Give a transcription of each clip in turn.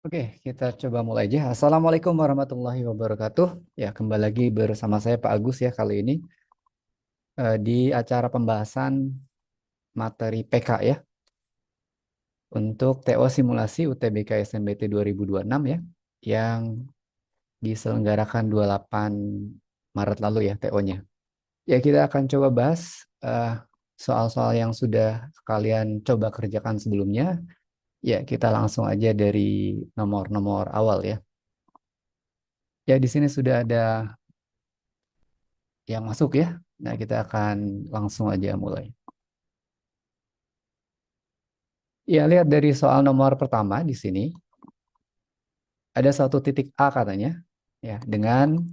Oke, kita coba mulai aja. Assalamualaikum warahmatullahi wabarakatuh. Ya, kembali lagi bersama saya Pak Agus ya kali ini di acara pembahasan materi PK ya untuk TO simulasi UTBK SNBT 2026 ya yang diselenggarakan 28 Maret lalu ya TO-nya. Ya, kita akan coba bahas soal-soal yang sudah kalian coba kerjakan sebelumnya. Ya, kita langsung aja dari nomor-nomor awal ya. Ya, di sini sudah ada yang masuk ya. Nah, kita akan langsung aja mulai. Ya, lihat dari soal nomor pertama di sini, ada satu titik A katanya, ya, dengan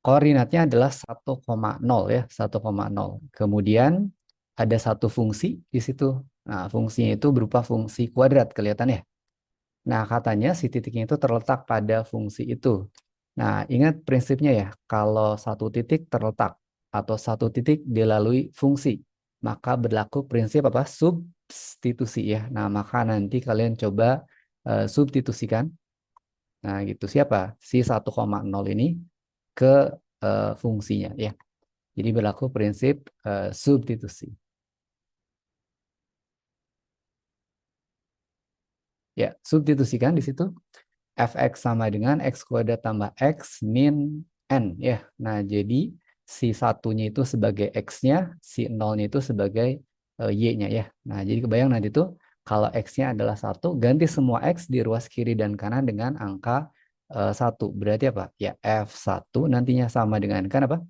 koordinatnya adalah 1,0 ya, 1,0. Kemudian ada satu fungsi di situ. Nah, fungsinya itu berupa fungsi kuadrat, kelihatan ya. Nah, katanya si titiknya itu terletak pada fungsi itu. Nah, ingat prinsipnya ya, kalau satu titik terletak atau satu titik dilalui fungsi, maka berlaku prinsip apa? Substitusi ya. Nah, maka nanti kalian coba substitusikan. Nah, gitu siapa? Si 1,0 ini ke fungsinya ya. Jadi berlaku prinsip substitusi. Ya, substitusikan di situ. Fx sama dengan x kuadrat tambah x min n ya. Nah, jadi si satunya itu sebagai x-nya, si nolnya itu sebagai y-nya ya. Nah, jadi kebayang nanti tuh kalau x-nya adalah satu, ganti semua x di ruas kiri dan kanan dengan angka 1. Berarti apa? Ya, f1 nantinya sama dengan kan apa?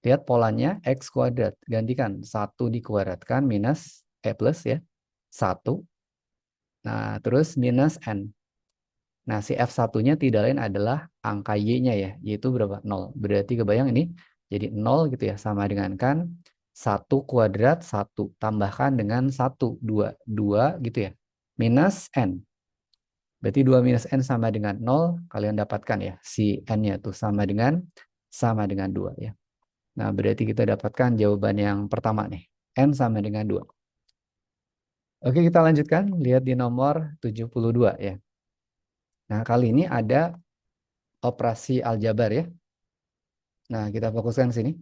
Lihat polanya x kuadrat. Gantikan satu dikuadratkan minus plus ya. Satu. Nah, terus minus n. Nah, si F1-nya tidak lain adalah angka Y-nya ya, yaitu berapa? 0. Berarti kebayang ini jadi 0 gitu ya, sama dengan kan 1 kuadrat 1 tambahkan dengan 1, 2, 2 gitu ya, minus N. Berarti 2 minus N sama dengan 0, kalian dapatkan ya, si N-nya tuh sama dengan 2 ya. Nah, berarti kita dapatkan jawaban yang pertama nih, N sama dengan 2. Oke, kita lanjutkan, lihat di nomor 72 ya. Nah, kali ini ada operasi aljabar ya. Nah, kita fokuskan sini.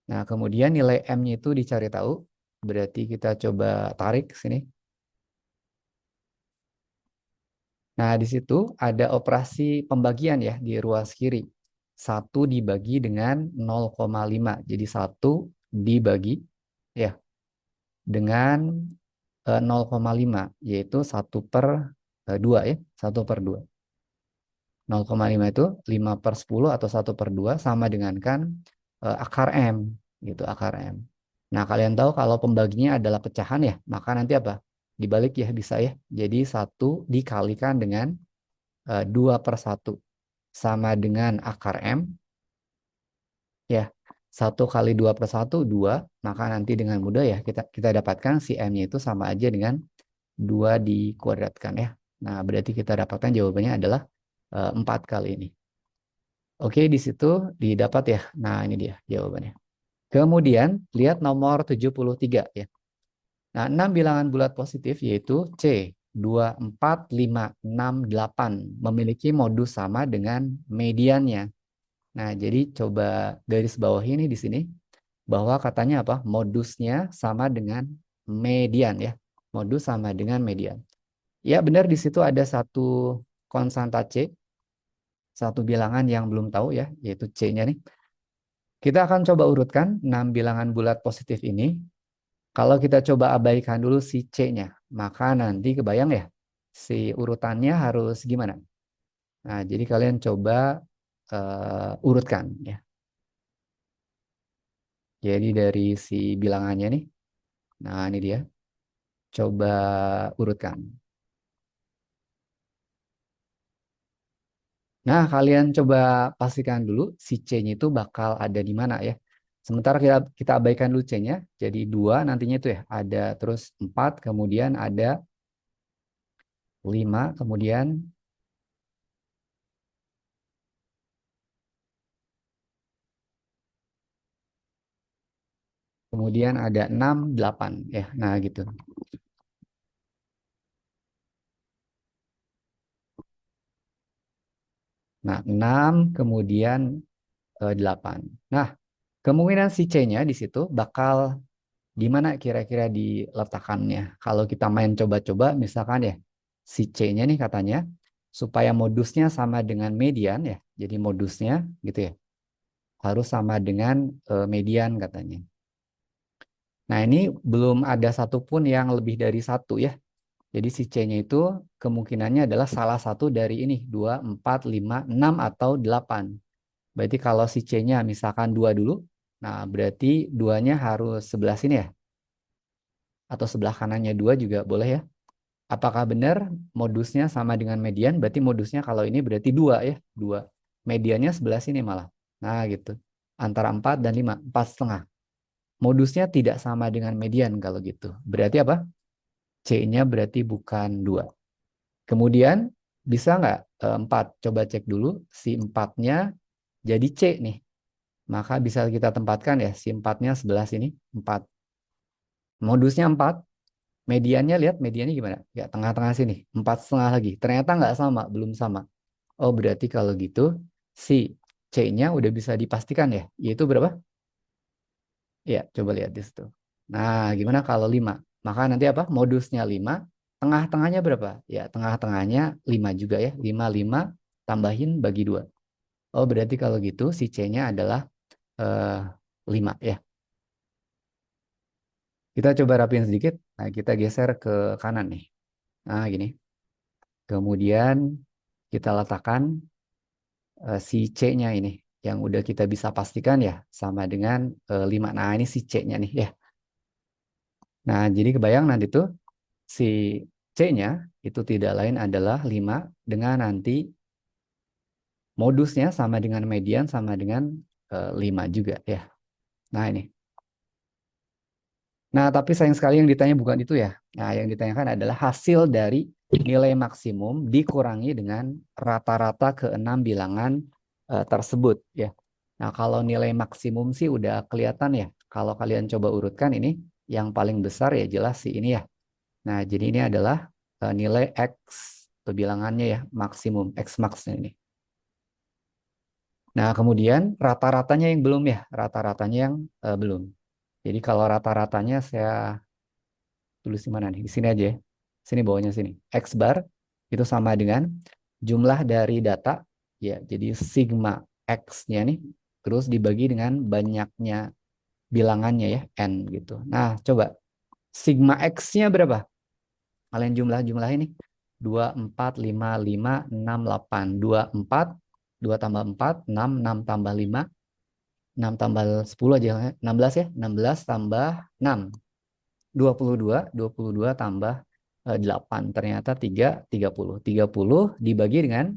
Nah, kemudian nilai M-nya itu dicari tahu. Berarti kita coba tarik sini. Nah, di situ ada operasi pembagian ya di ruas kiri. 1 dibagi dengan 0,5. Jadi 1 dibagi ya dengan 0,5 yaitu 1/2 ya. 1/2. 0,5 itu 5/10 atau 1/2 sama dengan kan akar M gitu, akar M. Nah, kalian tahu kalau pembaginya adalah pecahan ya, maka nanti apa? Dibalik ya bisa ya. Jadi 1 dikalikan dengan 2/1 sama dengan akar M ya. 1 kali 2/1 2, maka nanti dengan mudah ya kita dapatkan si M-nya itu sama aja dengan 2 dikuadratkan ya. Nah, berarti kita dapatkan jawabannya adalah 4 kali ini. Oke, di situ didapat ya. Nah, ini dia jawabannya. Kemudian, lihat nomor 73 ya. Nah, 6 bilangan bulat positif yaitu C, 2, 4, 5, 6, 8 memiliki modus sama dengan mediannya. Nah, jadi coba garis bawah ini di sini bahwa katanya apa? Modusnya sama dengan median ya. Modus sama dengan median. Ya, benar di situ ada satu konstanta C, satu bilangan yang belum tahu ya, yaitu C-nya nih. Kita akan coba urutkan 6 bilangan bulat positif ini. Kalau kita coba abaikan dulu si C-nya, maka nanti kebayang ya, si urutannya harus gimana? Nah, jadi kalian coba urutkan ya. Jadi dari si bilangannya nih, nah ini dia. Coba urutkan. Nah, kalian coba pastikan dulu si C-nya itu bakal ada di mana ya. Sementara kita abaikan dulu C-nya, jadi 2 nantinya itu ya. Ada terus 4, kemudian ada 5, kemudian ada 6, 8 ya. Nah, gitu. Nah, 6 kemudian 8. Nah, kemungkinan si C-nya di situ bakal di mana kira-kira diletakkannya. Kalau kita main coba-coba, misalkan ya, si C-nya nih katanya, supaya modusnya sama dengan median ya, jadi modusnya gitu ya, harus sama dengan median katanya. Nah, ini belum ada satupun yang lebih dari satu ya. Jadi si C-nya itu kemungkinannya adalah salah satu dari ini, 2, 4, 5, 6, atau 8. Berarti kalau si C-nya misalkan 2 dulu, nah berarti duanya harus sebelah sini ya, atau sebelah kanannya 2 juga boleh ya. Apakah benar modusnya sama dengan median? Berarti modusnya kalau ini berarti 2 ya, 2. Mediannya sebelah sini malah. Nah gitu. Antara 4 dan 5, 4 setengah. Modusnya tidak sama dengan median kalau gitu. Berarti apa? C-nya berarti bukan 2. Kemudian bisa nggak 4? Coba cek dulu si 4-nya jadi C nih. Maka bisa kita tempatkan ya si 4-nya sebelah sini. 4. Modusnya 4. Mediannya lihat mediannya gimana? Ya tengah-tengah sini. 4 setengah lagi. Ternyata nggak sama. Belum sama. Oh berarti kalau gitu si C-nya udah bisa dipastikan ya. Yaitu berapa? Ya coba lihat di situ. Nah gimana kalau 5? Maka nanti apa? Modusnya 5. Tengah-tengahnya berapa? Ya tengah-tengahnya 5 juga ya. 5 5 tambahin bagi 2. Oh, berarti kalau gitu si C-nya adalah eh, 5 ya. Kita coba rapiin sedikit. Nah, kita geser ke kanan nih. Nah, gini. Kemudian kita letakkan si C-nya ini yang udah kita bisa pastikan ya sama dengan 5. Nah, ini si C-nya nih ya. Nah, jadi kebayang nanti tuh si C-nya itu tidak lain adalah 5 dengan nanti modusnya sama dengan median sama dengan 5 juga ya. Nah, ini. Nah, tapi sayang sekali yang ditanya bukan itu ya. Nah, yang ditanyakan adalah hasil dari nilai maksimum dikurangi dengan rata-rata keenam bilangan tersebut ya. Nah, kalau nilai maksimum sih udah kelihatan ya. Kalau kalian coba urutkan ini, yang paling besar ya jelas sih ini ya. Nah, jadi ini adalah nilai X atau bilangannya ya, maksimum, X max-nya ini. Nah, kemudian rata-ratanya yang belum ya, rata-ratanya yang belum. Jadi kalau rata-ratanya saya tulis di mana nih? Di sini aja ya. Sini bawahnya sini. X bar itu sama dengan jumlah dari data ya. Jadi sigma X-nya nih terus dibagi dengan banyaknya bilangannya ya n gitu. Nah, coba sigma X-nya berapa? Kalian jumlah-jumlah ini. 2 4 5 5 6 8 2 4 2 tambah 4 6 6 tambah 5 6 tambah 10 aja ya. 16 ya. 16 tambah 6 dua puluh dua tambah 8. Ternyata 30. 30 dibagi dengan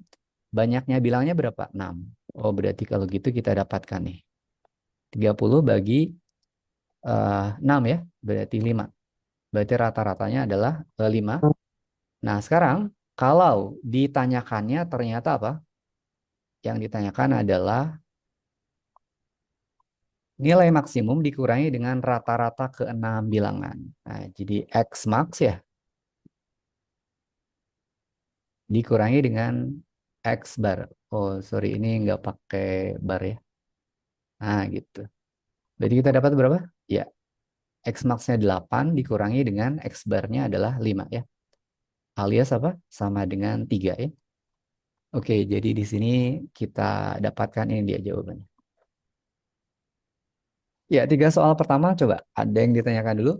banyaknya bilangnya berapa? 6. Oh, berarti kalau gitu kita dapatkan nih. 30 bagi 6 ya, berarti 5. Berarti rata-ratanya adalah 5. Nah, sekarang kalau ditanyakannya ternyata apa? Yang ditanyakan adalah nilai maksimum dikurangi dengan rata-rata keenam bilangan. Nah, jadi X max ya dikurangi dengan X bar. Oh, sorry, ini nggak pakai bar ya. Nah, gitu. Berarti kita dapat berapa? Ya, X max-nya 8 dikurangi dengan X bar-nya adalah 5 ya. Alias apa? Sama dengan 3 ya. Oke, jadi di sini kita dapatkan ini dia jawabannya. Ya, 3 soal pertama coba. Ada yang ditanyakan dulu?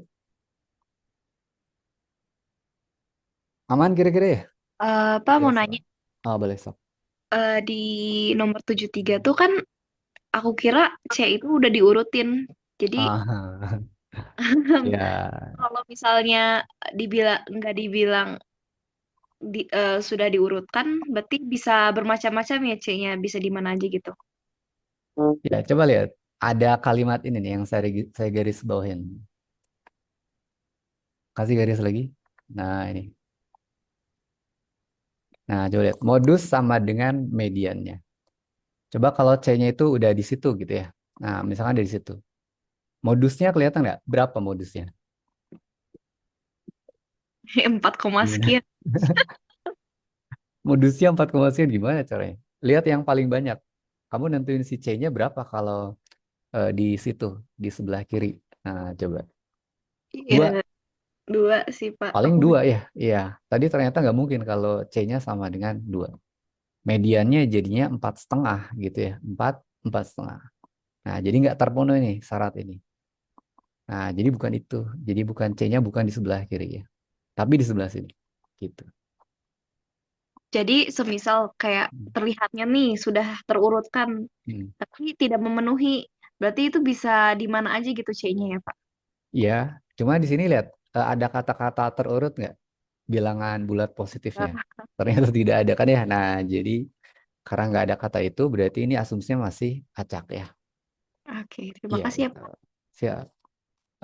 Aman kira-kira ya? Pak Tiga mau nanya, soal. Oh, boleh, sok. di nomor 73 tuh kan aku kira C itu udah diurutin. Jadi Ah, ya. kalau misalnya dibilang nggak dibilang sudah diurutkan, berarti bisa bermacam-macam ya C-nya, bisa di mana aja gitu. Ya, coba lihat. Ada kalimat ini nih yang saya garis bawahin. Kasih garis lagi. Nah, ini. Nah, coba lihat. Modus sama dengan mediannya. Coba kalau C-nya itu udah di situ gitu ya. Nah, misalkan dari situ. Modusnya kelihatan nggak? Berapa modusnya? 4, Gimana? sekian. Modusnya 4, sekian gimana caranya? Lihat yang paling banyak. Kamu nentuin si C-nya berapa kalau di situ, di sebelah kiri. Nah, coba. Iya, Dua, dua sih Pak. paling Aku dua ya. Iya, tadi ternyata nggak mungkin kalau C-nya sama dengan dua. Mediannya jadinya 4,5 gitu ya. 4,5. Nah, jadi nggak terpenuhi nih syarat ini. Nah, jadi bukan itu. Jadi bukan C-nya bukan di sebelah kiri ya. Tapi di sebelah sini. Gitu. jadi semisal kayak terlihatnya nih sudah terurutkan, Hmm. tapi tidak memenuhi. Berarti itu bisa di mana aja gitu C-nya ya Pak? Iya, cuma di sini lihat ada kata-kata terurut nggak? Bilangan bulat positifnya. Ah, Ternyata tidak ada kan ya. Nah, jadi karena nggak ada kata itu berarti ini asumsinya masih acak ya. oke, terima Iya, kasih ya Pak. betul. Siap.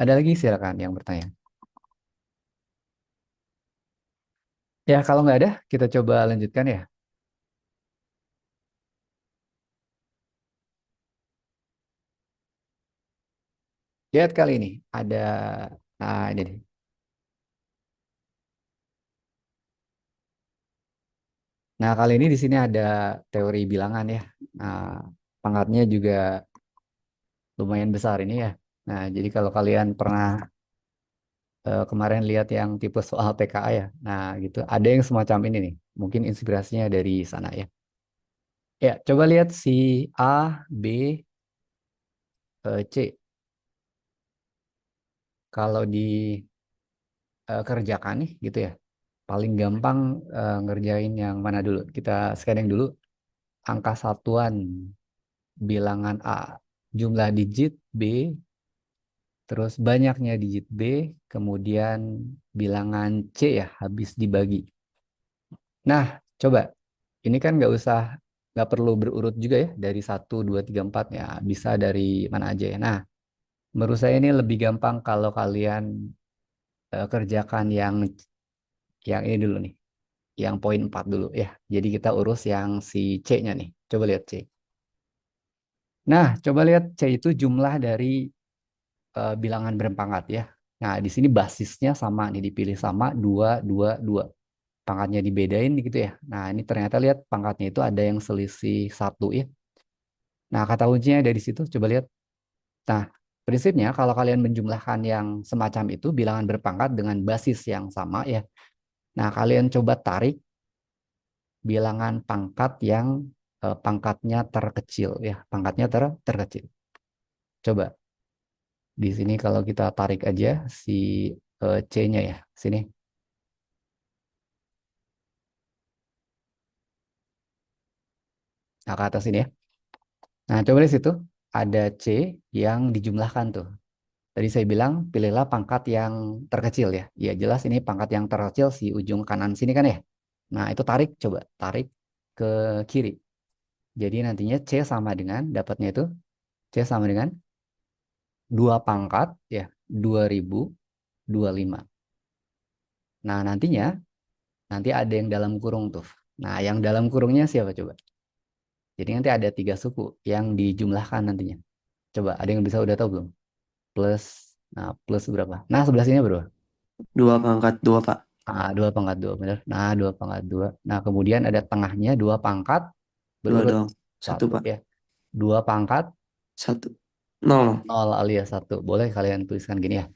Ada lagi silakan yang bertanya. Ya, kalau nggak ada, kita coba lanjutkan ya. Lihat kali ini ada, nah ini nih. Nah, kali ini di sini ada teori bilangan ya. Nah, pangkatnya juga lumayan besar ini ya. Nah, jadi kalau kalian pernah kemarin lihat yang tipe soal PKA ya. Nah, gitu. Ada yang semacam ini nih. Mungkin inspirasinya dari sana ya. Ya, coba lihat si A, B, C. Kalau dikerjakan nih gitu ya. Paling gampang ngerjain yang mana dulu? Kita scanning dulu angka satuan bilangan A. Jumlah digit B, terus banyaknya digit B, kemudian bilangan C ya habis dibagi. Nah, coba ini kan nggak perlu berurut juga ya dari 1, 2, 3, 4 ya bisa dari mana aja ya. Nah, menurut saya ini lebih gampang kalau kalian kerjakan yang ini dulu nih, yang poin 4 dulu ya. Jadi kita urus yang si C-nya nih. Coba lihat C. Nah, coba lihat C itu jumlah dari bilangan berpangkat ya. Nah, di sini basisnya sama nih dipilih sama 2, 2, 2. Pangkatnya dibedain gitu ya. Nah, ini ternyata lihat pangkatnya itu ada yang selisih satu ya. Nah, kata kuncinya dari situ coba lihat. Nah, prinsipnya kalau kalian menjumlahkan yang semacam itu bilangan berpangkat dengan basis yang sama ya. Nah, kalian coba tarik bilangan pangkat yang pangkatnya terkecil ya, pangkatnya terkecil. Coba di sini kalau kita tarik aja si C-nya ya, sini. Nah, ke atas ini ya. Nah, coba di situ ada C yang dijumlahkan tuh. Tadi saya bilang pilihlah pangkat yang terkecil ya. Ya jelas ini pangkat yang terkecil si ujung kanan sini kan ya. Nah, itu tarik coba, tarik ke kiri. Jadi nantinya C sama dengan dapatnya itu C sama dengan 2 pangkat ya 2025. Nah, nanti ada yang dalam kurung tuh. Nah, yang dalam kurungnya siapa coba? Jadi nanti ada 3 suku yang dijumlahkan nantinya. Coba ada yang bisa udah tahu belum? Plus, nah plus berapa? Nah, sebelah sini berapa? 2 pangkat 2, Pak. 2 pangkat 2 benar. Nah, 2 pangkat 2. Nah, kemudian ada tengahnya 2 pangkat Dua berurut dong. Satu, satu Pak. ya. 2 pangkat Satu. Nol. 0 alias satu. Boleh kalian tuliskan gini ya.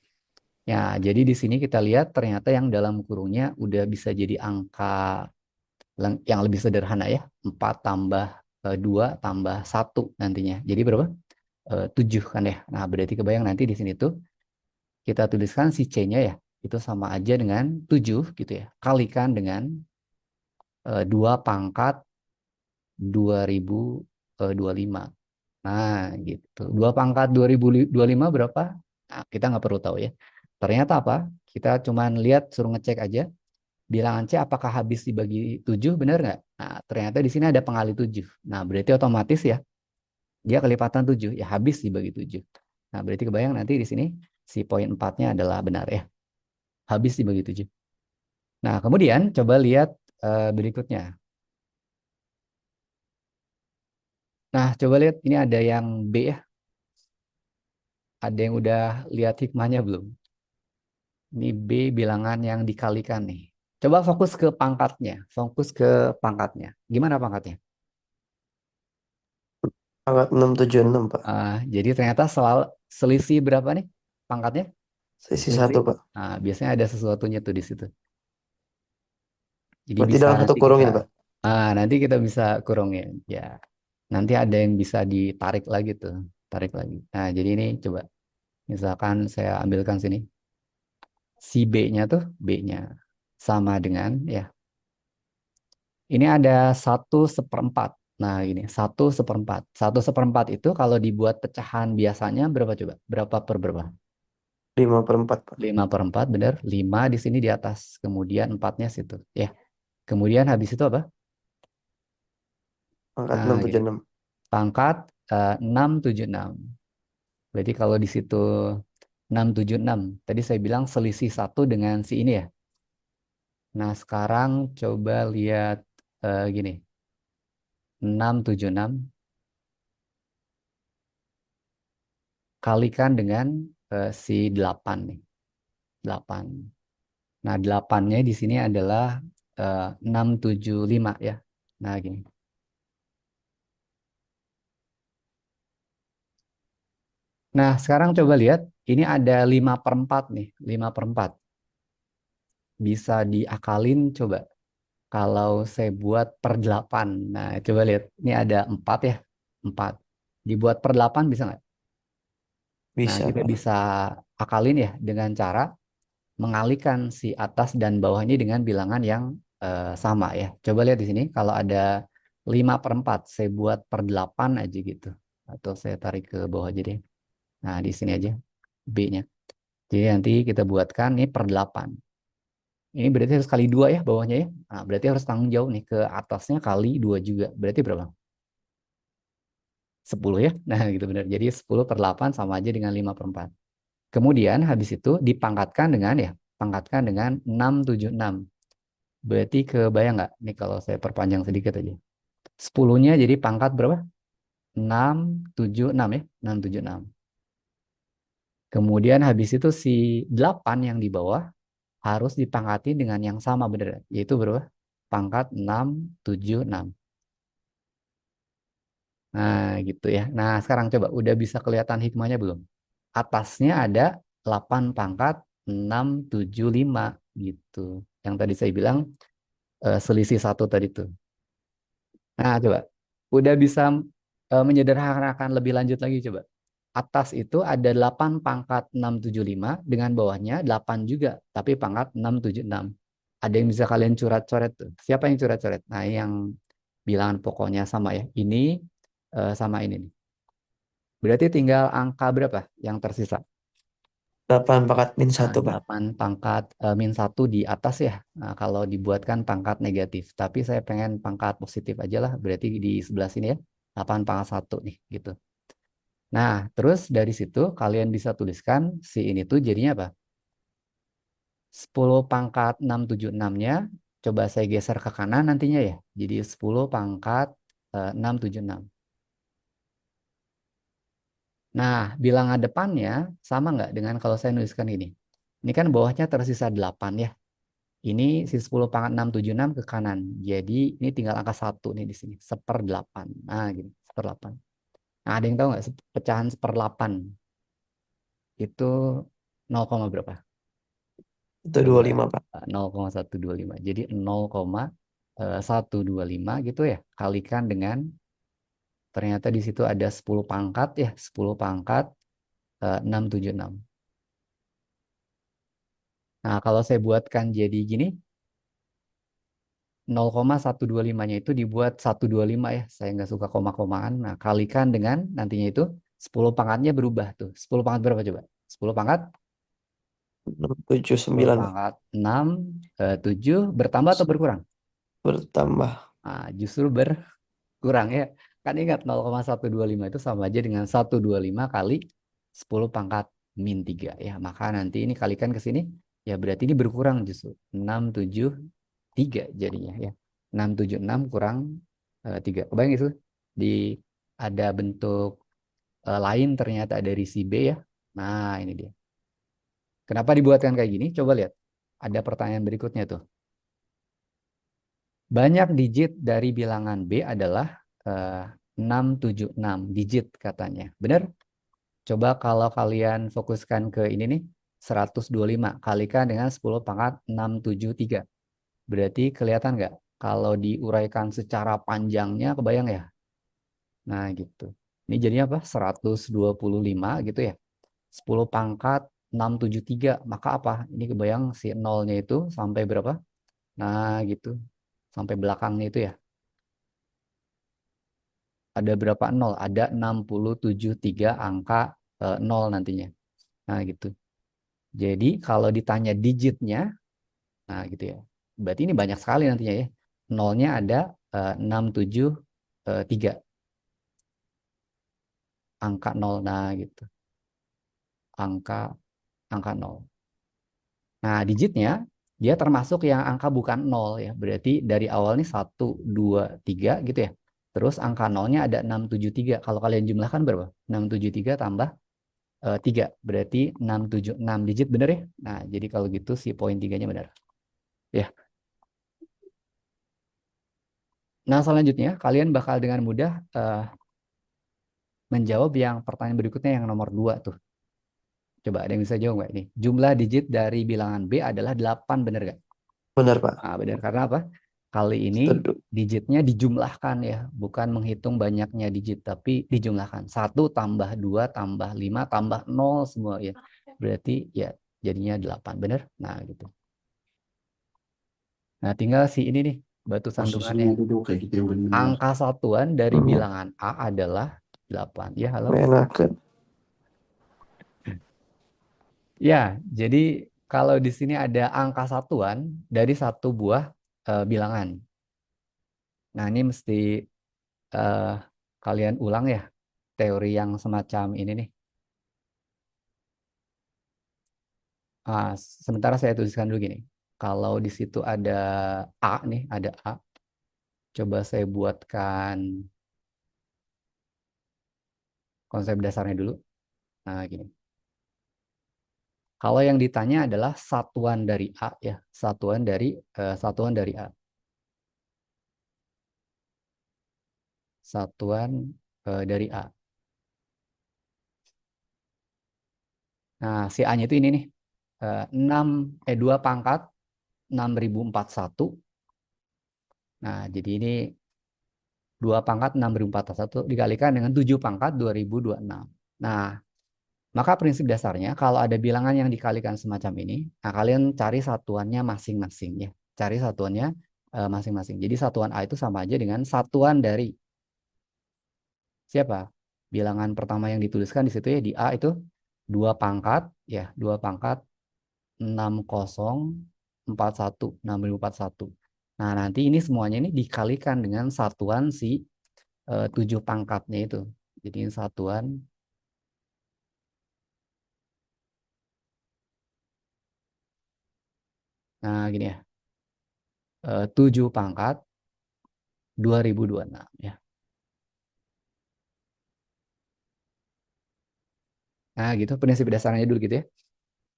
Ya, jadi di sini kita lihat ternyata yang dalam kurungnya udah bisa jadi angka yang lebih sederhana ya. 4 tambah 2 tambah satu nantinya. Jadi berapa? 7 kan ya. Nah, berarti kebayang nanti di sini tuh kita tuliskan si C-nya ya. Itu sama aja dengan 7 gitu ya. Kalikan dengan 2 pangkat 2025. Nah, gitu. 2 pangkat 2025 berapa? Nah, kita nggak perlu tahu ya. Ternyata apa? Kita cuman lihat, suruh ngecek aja. Bilangan C apakah habis dibagi 7, benar nggak? Nah, ternyata di sini ada pengali 7. Nah, berarti otomatis ya, dia kelipatan 7. Ya, habis dibagi 7. Nah, berarti kebayang nanti di sini si poin 4-nya adalah benar ya. Habis dibagi 7. Nah, kemudian coba lihat berikutnya. Nah, coba lihat ini ada yang B ya. Ada yang udah lihat hikmahnya belum? Ini B bilangan yang dikalikan nih. Coba fokus ke pangkatnya. Fokus ke pangkatnya. Gimana pangkatnya? Pangkat 676, Pak. Jadi ternyata soal selisih berapa nih pangkatnya? Selisih Selisih. 1, Pak. Biasanya ada sesuatunya tuh di situ. Jadi Berarti bisa dalam satu nanti kurung kita, ini, Pak. nanti kita bisa kurungin. Ya, nanti ada yang bisa ditarik lagi tuh, tarik lagi. Nah, jadi ini coba, misalkan saya ambilkan sini, si B-nya tuh, B-nya sama dengan ya, ini ada 1/4. Nah, ini 1/4. 1/4 itu kalau dibuat pecahan biasanya berapa coba? Berapa per berapa? 5/4, Pak. 5/4, benar. 5 di sini di atas. Kemudian 4-nya situ. Ya. Kemudian habis itu apa? Pangkat Nah, gini. 676. Pangkat 676. Berarti kalau di situ 676. Tadi saya bilang selisih 1 dengan si ini ya. Nah, sekarang coba lihat gini. 676 kalikan dengan si 8 nih. 8. Nah, 8-nya di sini adalah 675 ya. Nah, gini. Nah, sekarang coba lihat. Ini ada 5/4 nih. 5/4. Bisa diakalin coba. Kalau saya buat per 8. Nah, coba lihat. Ini ada 4 ya. 4. Dibuat per 8 bisa nggak? Nah, Bisa, kita Pak. bisa akalin ya dengan cara mengalihkan si atas dan bawahnya dengan bilangan yang sama ya. Coba lihat di sini. Kalau ada 5/4, saya buat per 8 aja gitu. Atau saya tarik ke bawah aja deh. Nah, di sini aja B-nya. Jadi nanti kita buatkan ini per 8. Ini berarti harus kali 2 ya bawahnya ya. Nah, berarti harus tanggung jawab nih ke atasnya kali 2 juga. Berarti berapa? 10 ya. Nah, gitu benar. Jadi 10/8 sama aja dengan 5/4. Kemudian habis itu dipangkatkan dengan ya, pangkatkan dengan 676. Berarti kebayang nggak? Nih kalau saya perpanjang sedikit aja. 10-nya jadi pangkat berapa? 676 ya. 676. Kemudian habis itu si 8 yang di bawah harus dipangkati dengan yang sama bener. Yaitu berapa? Pangkat 676. Nah, gitu ya. Nah, sekarang coba udah bisa kelihatan hikmahnya belum? Atasnya ada 8/675 gitu. Yang tadi saya bilang selisih 1 tadi tuh. Nah, coba. Udah bisa menyederhanakan lebih lanjut lagi coba. Atas itu ada 8/675 dengan bawahnya 8 juga, tapi pangkat 676. Ada yang bisa kalian coret-coret tuh. Siapa yang coret-coret? Nah, yang bilangan pokoknya sama ya. Ini sama ini nih. Berarti tinggal angka berapa yang tersisa? 8 pangkat min Nah, 1, Pak. 8 pangkat -1 di atas ya. Nah, kalau dibuatkan pangkat negatif. Tapi saya pengen pangkat positif aja lah. Berarti di sebelah sini ya. 8/1 nih gitu. Nah, terus dari situ kalian bisa tuliskan si ini tuh jadinya apa? 10/676-nya coba saya geser ke kanan nantinya ya. Jadi 10/676. Nah, bilangan depannya sama nggak dengan kalau saya nuliskan ini? Ini kan bawahnya tersisa 8 ya. Ini si 10/676 ke kanan. Jadi ini tinggal angka 1 nih di sini. 1/8. Nah, gini. 1/8. Nah, ada yang tahu nggak pecahan 1/8 itu 0, berapa? Itu Coba 25, Pak. 0,125. Jadi 0,125 gitu ya. Kalikan dengan ternyata di situ ada 10 pangkat ya. 10 pangkat 676. Nah, kalau saya buatkan jadi gini, 0,125-nya itu dibuat 125 ya. Saya nggak suka koma-komaan. Nah, kalikan dengan nantinya itu 10 pangkatnya berubah tuh. 10 pangkat berapa coba? 10 pangkat 10 679, Pak. pangkat 6, 7 bertambah atau berkurang? Bertambah. Nah, justru berkurang ya. Kan ingat 0,125 itu sama aja dengan 125 kali 10 pangkat min 3 ya. Maka nanti ini kalikan ke sini ya berarti ini berkurang justru 673 jadinya ya. 676 kurang 3. Kebayang itu di ada bentuk lain ternyata dari si B ya. Nah, ini dia. Kenapa dibuatkan kayak gini? Coba lihat. Ada pertanyaan berikutnya tuh. Banyak digit dari bilangan B adalah 676 digit katanya. Benar? Coba kalau kalian fokuskan ke ini nih, 125 kalikan dengan 10 pangkat 673. Berarti kelihatan nggak? Kalau diuraikan secara panjangnya, kebayang ya? Nah, gitu. Ini jadinya apa? 125 gitu ya. 10 pangkat 673. Maka apa? Ini kebayang si nolnya itu sampai berapa? Nah, gitu. Sampai belakangnya itu ya. Ada berapa nol? Ada 673 angka nol nantinya. Nah, gitu. Jadi kalau ditanya digitnya, nah gitu ya. Berarti ini banyak sekali nantinya ya. Nolnya ada 673 angka nol. Nah, gitu. Angka angka nol. Nah, digitnya dia termasuk yang angka bukan nol ya. Berarti dari awal nih 1, 2, 3 gitu ya. Terus angka nolnya ada 673. Kalau kalian jumlahkan berapa? 673 tambah 3. Berarti 676 digit bener ya? Nah, jadi kalau gitu si poin 3-nya benar. Ya. Nah, selanjutnya kalian bakal dengan mudah menjawab yang pertanyaan berikutnya yang nomor 2 tuh. Coba ada yang bisa jawab nggak ini? Jumlah digit dari bilangan B adalah 8, bener nggak? Benar, Pak. Ah, benar. Karena apa? Kali ini Setuju. digitnya dijumlahkan ya, bukan menghitung banyaknya digit, tapi dijumlahkan. 1 tambah 2 tambah 5 tambah 0 semua ya. Berarti ya jadinya 8, bener? Nah, gitu. Nah, tinggal si ini nih, batu sandungannya. Posisinya duduk kayak gitu yang benar. Angka satuan dari bilangan A adalah 8. Ya, halo? Menaker. Ya, jadi kalau di sini ada angka satuan dari satu buah bilangan. Nah, ini mesti eh, kalian ulang ya teori yang semacam ini nih. Ah, sementara saya tuliskan dulu gini. Kalau di situ ada A nih, ada A. Coba saya buatkan konsep dasarnya dulu. Nah, gini. Kalau yang ditanya adalah satuan dari A ya, satuan dari A. Satuan dari A. Nah, si A-nya itu ini nih. 2 pangkat 6041. Nah, jadi ini 2 pangkat 6041 dikalikan dengan 7 pangkat 2026. Nah, maka prinsip dasarnya kalau ada bilangan yang dikalikan semacam ini, nah kalian cari satuannya masing-masing ya. Cari satuannya masing-masing. Jadi satuan A itu sama aja dengan satuan dari siapa? Bilangan pertama yang dituliskan di situ ya, di A itu 2 pangkat ya, 2 pangkat 6041, 6041. Nah, nanti ini semuanya ini dikalikan dengan satuan si 7 pangkatnya itu. Jadi ini satuan nah gini ya. 7 pangkat 2026 ya. Nah, gitu prinsip dasarnya dulu gitu ya.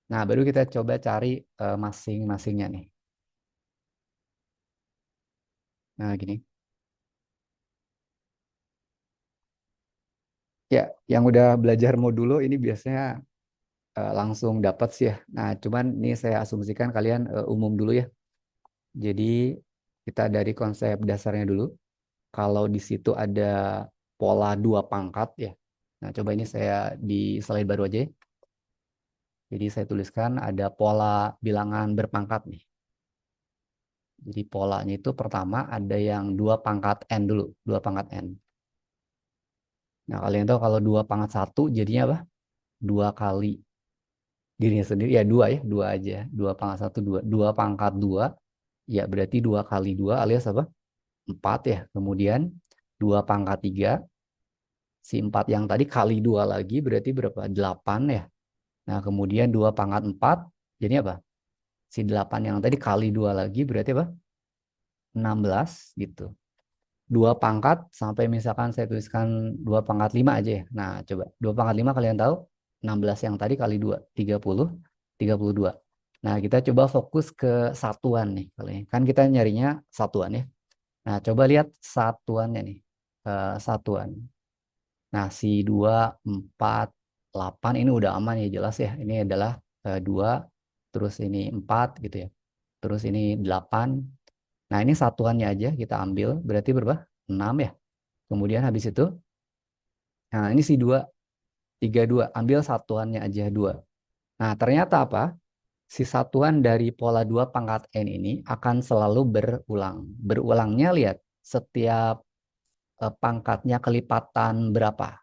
Nah, baru kita coba cari masing-masingnya nih. Nah, gini. Ya, yang udah belajar modulo ini biasanya langsung dapat sih ya. Nah, cuman ini saya asumsikan kalian umum dulu ya. Jadi kita dari konsep dasarnya dulu. Kalau di situ ada pola 2 pangkat ya. Nah, coba ini saya di slide baru aja ya. Jadi saya tuliskan ada pola bilangan berpangkat nih. Jadi polanya itu pertama ada yang 2 pangkat N dulu. 2 pangkat N. Nah, kalian tahu kalau 2 pangkat 1 jadinya apa? 2 kali dirinya sendiri. Ya 2 ya. 2 aja. 2 pangkat 1, 2. 2 pangkat 2. Ya berarti 2 kali 2 alias apa? 4 ya. Kemudian 2 pangkat 3. Si 4 yang tadi kali 2 lagi berarti berapa? 8 ya. Nah, kemudian 2 pangkat 4. Jadi apa? Si 8 yang tadi kali 2 lagi berarti apa? 16 gitu. 2 pangkat sampai misalkan saya tuliskan 2 pangkat 5 aja ya. Nah, coba 2 pangkat 5 kalian tahu 16 yang tadi kali 2 30 32. Nah, kita coba fokus ke satuan nih kalian. Kan kita nyarinya satuan ya. Nah, coba lihat satuannya nih. satuan. Nah, si 2, 4, 8 ini udah aman ya, jelas ya. Ini adalah 2, terus ini 4 gitu ya. Terus ini 8. Nah, ini satuannya aja kita ambil. Berarti berapa? 6 ya. Kemudian habis itu, nah ini si 2, 3, 2. Ambil satuannya aja 2. Nah, ternyata apa? Si satuan dari pola 2 pangkat N ini akan selalu berulang. Berulangnya lihat, setiap pangkatnya kelipatan berapa?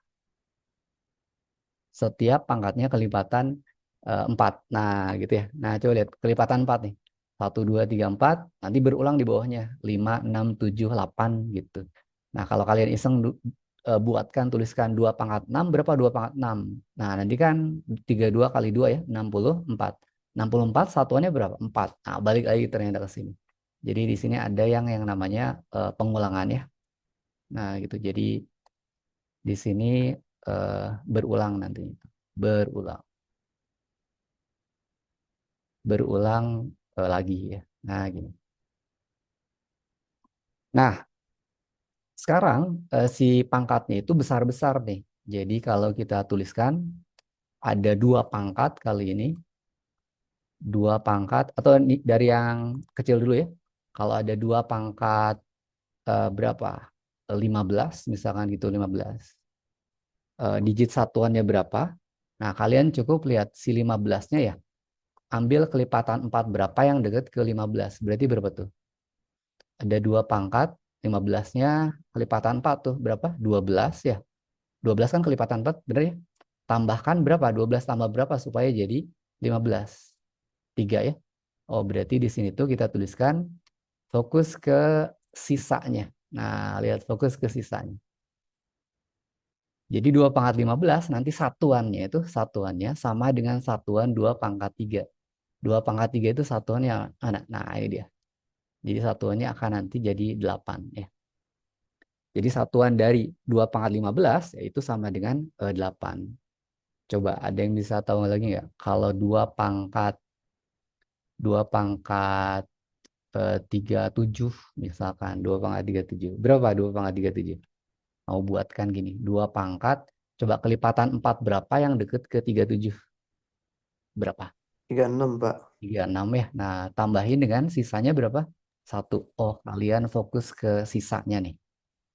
Setiap pangkatnya kelipatan 4. Nah, gitu ya. Nah, coba lihat kelipatan 4 nih. 1, 2, 3, 4. Nanti berulang di bawahnya. 5, 6, 7, 8 gitu. Nah, kalau kalian iseng buatkan, tuliskan 2 pangkat 6. Berapa 2 pangkat 6? Nah, nanti kan 32 kali 2 ya. 64. 64 satuannya berapa? 4. Nah, balik lagi ternyata ke sini. Jadi di sini ada yang namanya pengulangan ya. Nah, gitu. Jadi di sini berulang nanti. Berulang. Berulang lagi ya. Nah, gini. Nah, sekarang si pangkatnya itu besar-besar nih. Jadi kalau kita tuliskan ada 2 pangkat kali ini. 2 pangkat atau dari yang kecil dulu ya. Kalau ada 2 pangkat berapa? 15 misalkan gitu 15. Digit satuannya berapa? Nah, kalian cukup lihat si 15-nya ya. Ambil kelipatan 4 berapa yang dekat ke 15. Berarti berapa tuh? Ada 2 pangkat, 15-nya kelipatan 4 tuh. Berapa? 12 ya. 12 kan kelipatan 4, bener ya? Tambahkan berapa? 12 tambah berapa supaya jadi 15? 3 ya. Oh, berarti di sini tuh kita tuliskan fokus ke sisanya. Nah, lihat fokus ke sisanya. Jadi 2 pangkat 15 nanti satuannya sama dengan satuan 2 pangkat 3. 2 pangkat 3 itu satuannya mana? Nah, ini dia. Jadi satuannya akan nanti jadi 8 ya. Jadi satuan dari 2 pangkat 15 yaitu sama dengan 8. Coba ada yang bisa tahu lagi nggak? Kalau 2 pangkat 37 misalkan 2 pangkat 37. Berapa 2 pangkat 37? Mau buatkan gini, 2 pangkat, coba kelipatan 4 berapa yang deket ke 37? Berapa? 36, Pak. 36 ya. Nah, tambahin dengan sisanya berapa? 1. Oh, kalian fokus ke sisanya nih.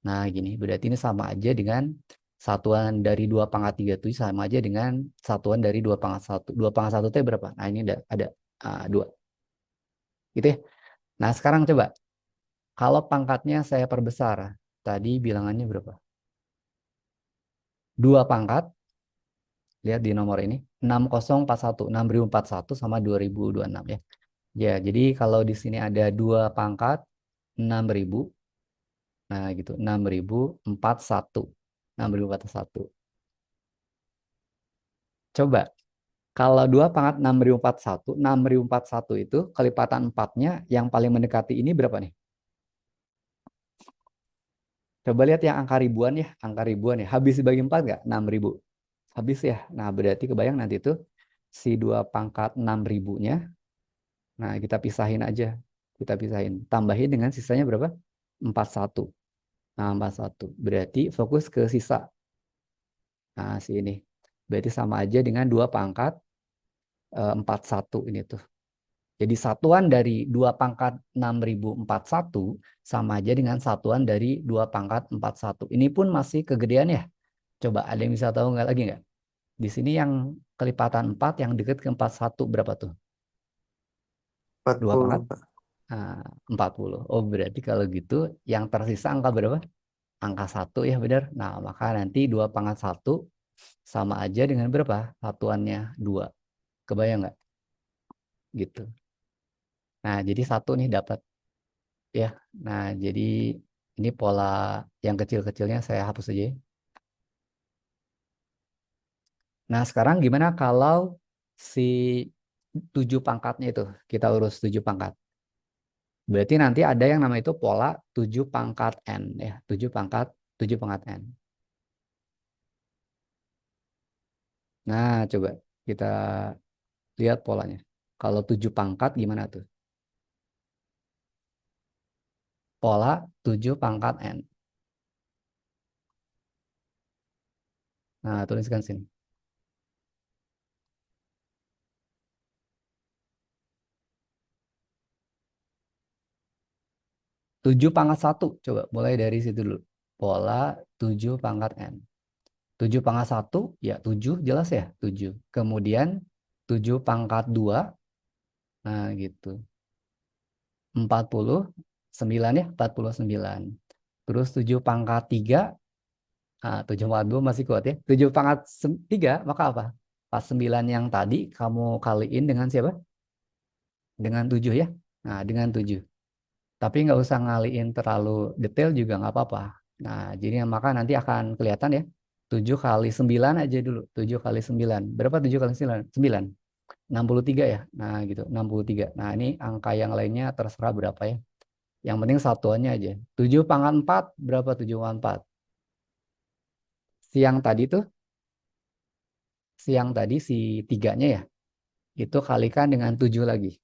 Nah, gini, berarti ini sama aja dengan satuan dari 2 pangkat 37 sama aja dengan satuan dari 2 pangkat 1. 2 pangkat 1 itu berapa? Nah, ini ada 2. Gitu ya. Nah, sekarang coba. Kalau pangkatnya saya perbesar, tadi bilangannya berapa? 2 pangkat, lihat di nomor ini. 6041, 6041 sama 2026 ya. Ya, jadi kalau di sini ada 2 pangkat, 6000. Nah, gitu. 6041. 6041. Coba kalau 2 pangkat 6041, 6041 itu kelipatan 4-nya yang paling mendekati ini berapa nih? Coba lihat yang angka ribuan ya, angka ribuan ya. Habis dibagi 4 nggak? 6.000. Habis ya. Nah, berarti kebayang nanti itu si 2 pangkat 6.000-nya. Nah, kita pisahin aja. Kita pisahin. Tambahin dengan sisanya berapa? 41. Nah, 41. Berarti fokus ke sisa. Nah, sini. Berarti sama aja dengan 2 pangkat 41 ini tuh. Jadi satuan dari 2 pangkat 6041 sama aja dengan satuan dari 2 pangkat 41. Ini pun masih kegedean ya. Coba ada yang bisa tahu nggak lagi nggak? Di sini yang kelipatan 4 yang dekat ke 41 berapa tuh? 2 pangkat? 40, Pak. Nah, 40. Oh, berarti kalau gitu yang tersisa angka berapa? Angka 1 ya benar. Nah, maka nanti 2 pangkat 1 sama aja dengan berapa? Satuannya 2. Kebayang nggak? Gitu. Nah, jadi 1 nih dapat. Ya, nah jadi ini pola yang kecil-kecilnya saya hapus aja ya. Nah, sekarang gimana kalau si 7 pangkatnya itu? Kita urus 7 pangkat. Berarti nanti ada yang namanya itu pola 7 pangkat N ya, 7 pangkat N. Nah, coba kita lihat polanya. Kalau 7 pangkat gimana tuh? Pola 7 pangkat N. Nah, tuliskan sini. 7 pangkat 1. Coba mulai dari situ dulu. Pola 7 pangkat N. 7 pangkat 1, ya 7 jelas ya, 7. Kemudian 7 pangkat 2, nah gitu. 49 ya, 49. Terus 7 pangkat 3, nah 7 pangkat 2 masih kuat ya. 7 pangkat 3, maka apa? Pas 9 yang tadi kamu kaliin dengan siapa? Dengan 7 ya. Nah, dengan 7. Tapi nggak usah ngaliin terlalu detail juga nggak apa-apa. Nah, jadi maka nanti akan kelihatan ya. 7 kali 9 aja dulu. 7 kali 9. Berapa 7 kali 9? 9. 63 ya. Nah, gitu. 63. Nah, ini angka yang lainnya terserah berapa ya. Yang penting satuannya aja. 7 pangkat 4. Berapa 7 pangkat 4? Siang tadi tuh. Siang tadi si 3-nya ya. Itu kalikan dengan 7 lagi.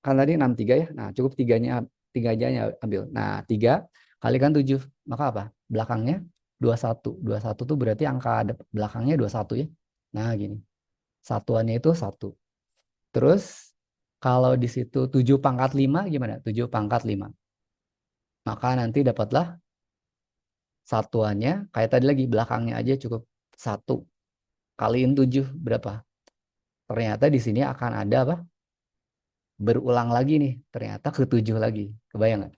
Kan tadi 63 ya. Nah, cukup 3 aja ambil. Nah, 3 kalikan 7. Maka apa? Belakangnya 21. 21 tuh berarti angka belakangnya 21 ya. Nah, gini. Satuannya itu 1. Terus kalau di situ 7 pangkat 5 gimana? 7 pangkat 5. Maka nanti dapatlah satuannya kayak tadi lagi belakangnya aja cukup 1. Kaliin 7 berapa? Ternyata di sini akan ada apa? Berulang lagi nih. Ternyata ke 7 lagi. Kebayang nggak?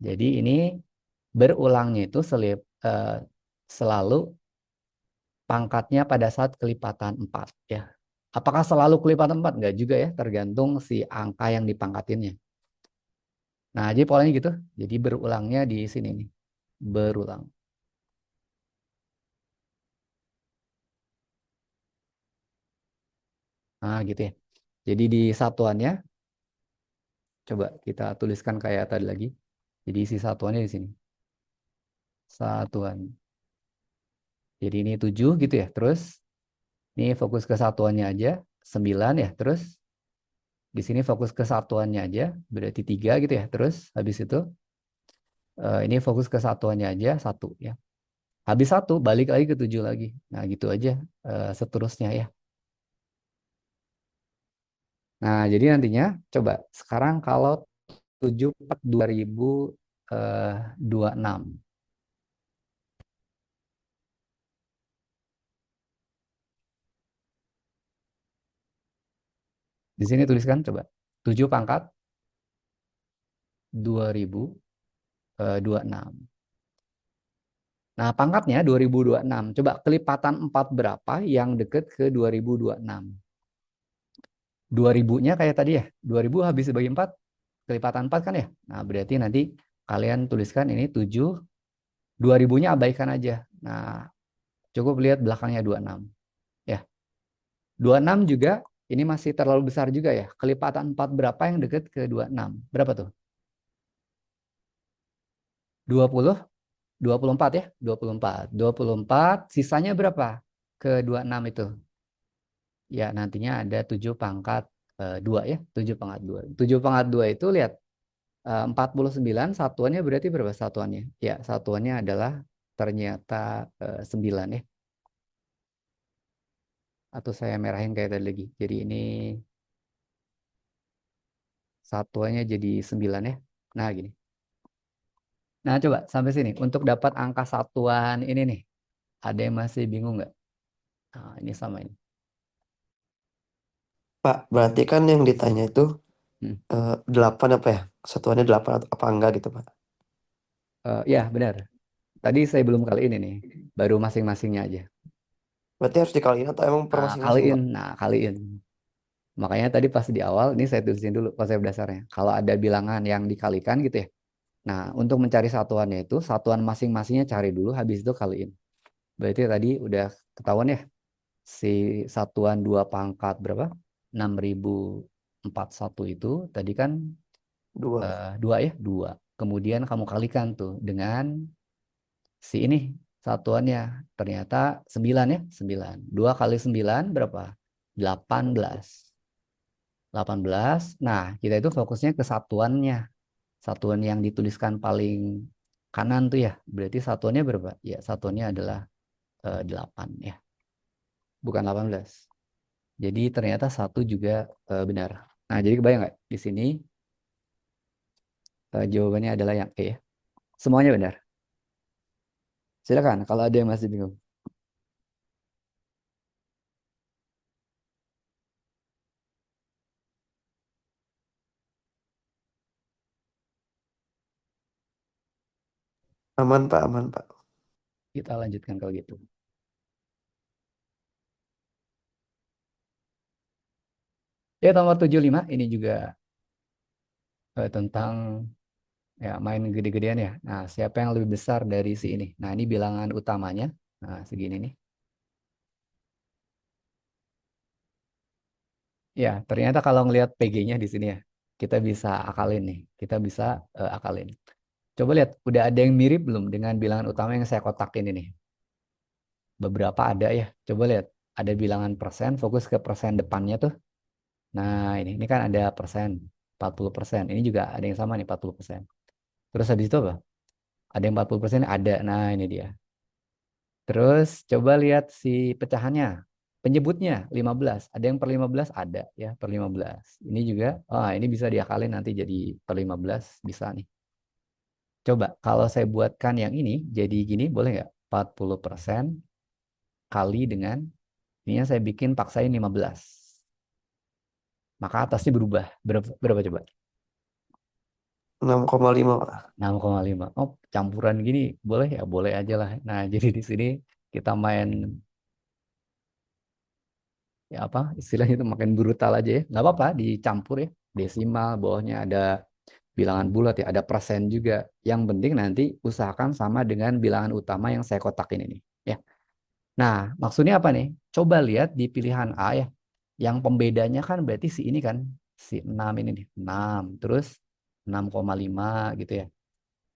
Jadi ini berulangnya itu selalu pangkatnya pada saat kelipatan 4 ya. Apakah selalu kelipatan 4? Enggak juga ya, tergantung si angka yang dipangkatinnya. Nah, jadi polanya gitu. Jadi berulangnya di sini nih. Berulang. Nah, gitu ya. Jadi di satuannya coba kita tuliskan kayak tadi lagi. Jadi isi satuannya di sini. Satuan. Jadi ini 7 gitu ya. Terus ini fokus ke satuannya aja. 9 ya. Terus di sini fokus ke satuannya aja. Berarti 3 gitu ya. Terus habis itu ini fokus ke satuannya aja. 1 ya. Habis 1 balik lagi ke 7 lagi. Nah gitu aja seterusnya ya. Nah jadi nantinya coba sekarang kalau 7 per 2026. Di sini tuliskan coba 7 pangkat 2026. Nah, pangkatnya 2026. Coba kelipatan 4 berapa yang deket ke 2026? 2000-nya kayak tadi ya. 2000 habis dibagi 4, kelipatan 4 kan ya? Nah, berarti nanti kalian tuliskan ini 7, 2000-nya abaikan aja. Nah, cukup lihat belakangnya 26. Ya, 26 juga ini masih terlalu besar juga ya. Kelipatan 4 berapa yang deket ke 26? Berapa tuh? 20, 24 ya? 24. 24, sisanya berapa? Ke 26 itu. Ya, nantinya ada 7 pangkat 2 ya. 7 pangkat 2. 7 pangkat 2 itu lihat 49 satuannya berarti berapa satuannya? Ya, satuannya adalah ternyata 9 ya. Atau saya merahin kayak tadi lagi. Jadi ini satuannya jadi 9 ya. Nah, gini. Nah, coba sampai sini. Untuk dapat angka satuan ini nih. Ada yang masih bingung nggak? Nah, ini sama ini. Pak, berarti kan yang ditanya itu Hmm. 8 apa ya? Satuannya 8 atau apa enggak gitu, Pak? Ya, benar. Tadi saya belum kali ini nih. Baru masing-masingnya aja. Berarti harus dikaliin atau emang per Nah, masing-masing, kaliin. Pak? Nah, kaliin. Makanya tadi pas di awal, ini saya tulisin dulu konsep dasarnya. Kalau ada bilangan yang dikalikan gitu ya. Nah, untuk mencari satuannya itu, satuan masing-masingnya cari dulu, habis itu kaliin. Berarti tadi udah ketahuan ya, si satuan 2 pangkat berapa? 6041 itu, tadi kan 2. 2 ya, 2. Kemudian kamu kalikan tuh dengan si ini, satuannya. Ternyata 9 ya, 9. 2 kali 9 berapa? 18. 18. Nah, kita itu fokusnya ke satuannya. Satuan yang dituliskan paling kanan tuh ya. Berarti satuannya berapa? Ya, satuannya adalah 8 ya. Bukan 18. Jadi ternyata 1 juga benar. Nah, jadi kebayang nggak? Di sini jawabannya adalah yang E ya. Semuanya benar. Silakan kalau ada yang masih bingung. Aman Pak, aman Pak. Kita lanjutkan kalau gitu. Ya, nomor 75 ini juga tentang ya main gede-gedean ya. Nah, siapa yang lebih besar dari si ini? Nah, ini bilangan utamanya. Nah, segini nih. Ya, ternyata kalau ngelihat PG-nya di sini ya, kita bisa akalin nih. Kita bisa akalin. Coba lihat, udah ada yang mirip belum dengan bilangan utama yang saya kotakin ini? Beberapa ada ya. Coba lihat, ada bilangan persen, fokus ke persen depannya tuh. Nah, ini kan ada persen, 40%. Ini juga ada yang sama nih, 40%. Terus habis itu apa? Ada yang 40% ada. Nah, ini dia. Terus coba lihat si pecahannya. Penyebutnya 15. Ada yang per 15 ada ya, per 15. Ini juga, ini bisa diakalin nanti jadi per 15 bisa nih. Coba kalau saya buatkan yang ini jadi gini boleh nggak? 40% kali dengan ini yang saya bikin paksain 15. Maka atasnya berubah. Berapa coba? 6,5 Pak. 6,5. Oh, campuran gini boleh ya? Boleh aja lah. Nah, jadi di sini kita main ya apa istilahnya itu makin brutal aja ya. Nggak apa-apa dicampur ya. Desimal, bawahnya ada bilangan bulat ya, ada persen juga. Yang penting nanti usahakan sama dengan bilangan utama yang saya kotakin ini. Ya. Nah, maksudnya apa nih? Coba lihat di pilihan A ya. Yang pembedanya kan berarti si ini kan, si 6 ini nih. 6, terus 6,5 gitu ya.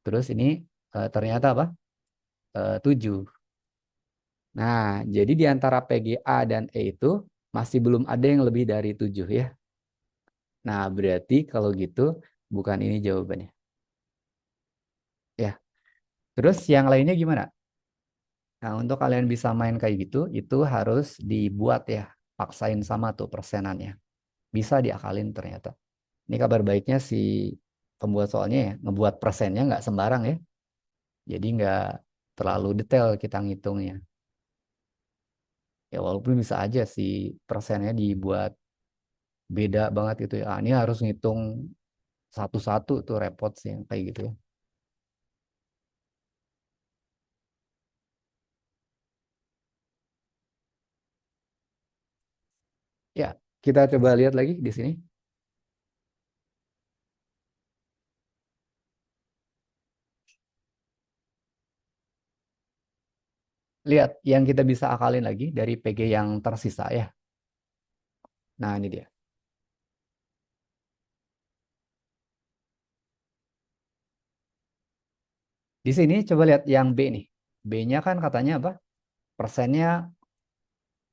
Terus ini ternyata apa? 7. Nah, jadi di antara PGA dan E itu masih belum ada yang lebih dari 7 ya. Nah, berarti kalau gitu bukan ini jawabannya. Ya. Terus yang lainnya gimana? Nah, untuk kalian bisa main kayak gitu, itu harus dibuat ya. Paksain sama tuh persenannya. Bisa diakalin ternyata. Ini kabar baiknya si pembuat soalnya ya, ngebuat persennya nggak sembarang ya. Jadi nggak terlalu detail kita ngitungnya. Ya walaupun bisa aja si persennya dibuat beda banget gitu ya. Ini harus ngitung satu-satu tuh repot sih yang kayak gitu ya. Ya, kita coba lihat lagi di sini. Lihat yang kita bisa akalin lagi dari PG yang tersisa ya. Nah, ini dia. Di sini coba lihat yang B nih. B-nya kan katanya apa? Persennya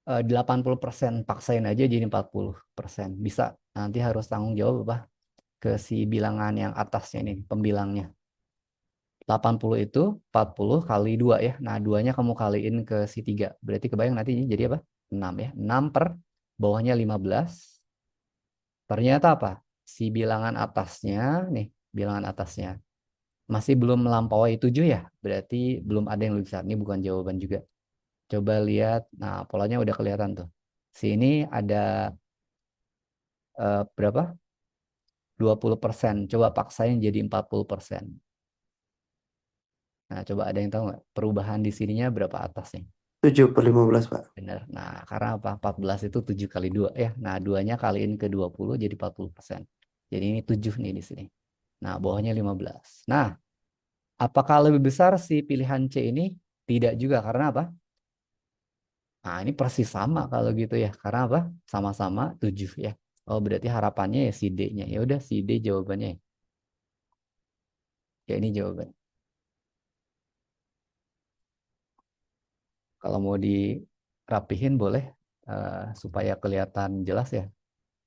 80%, paksain aja jadi 40%. Bisa. Nanti harus tanggung jawab apa? Ke si bilangan yang atasnya ini, pembilangnya. 80 itu 40 kali 2 ya. Nah, 2-nya kamu kaliin ke si 3. Berarti kebayang nanti jadi apa? 6 ya. 6 per bawahnya 15. Ternyata apa? Si bilangan atasnya, nih, bilangan atasnya masih belum melampaui 7 ya. Berarti belum ada yang lebih besar. Ini bukan jawaban juga. Coba lihat. Nah, polanya udah kelihatan tuh. Sini ada berapa? 20%. Coba paksain jadi 40%. Nah, coba ada yang tahu nggak? Perubahan di sininya berapa atasnya? 7 per 15 Pak. Benar. Nah, karena apa? 14 itu 7 kali 2 ya. Nah, 2-nya kaliin ke 20 jadi 40%. Jadi ini 7 nih di sini. Nah, bawahnya 15. Nah, apakah lebih besar si pilihan C ini? Tidak juga. Karena apa? Nah, ini persis sama kalau gitu ya. Karena apa? Sama-sama 7 ya. Oh, berarti harapannya ya si D-nya. Ya udah si D jawabannya. Ya ini jawaban. Kalau mau dirapihin boleh supaya kelihatan jelas ya.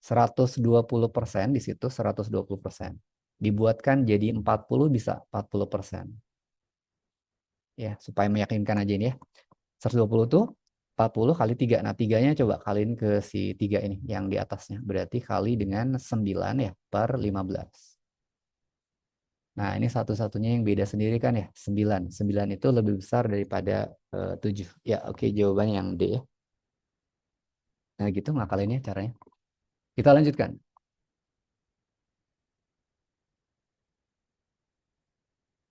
120% di situ 120%. Dibuatkan jadi 40 bisa 40%. Ya, supaya meyakinkan aja ini ya. 120 tuh 40 kali 3. Nah, 3-nya coba kaliin ke si 3 ini yang di atasnya. Berarti kali dengan 9 ya per 15. Nah, ini satu-satunya yang beda sendiri kan ya, 9. 9 itu lebih besar daripada 7. Ya, oke, jawabannya yang D ya. Nah, gitu ngakalinnya caranya. Kita lanjutkan.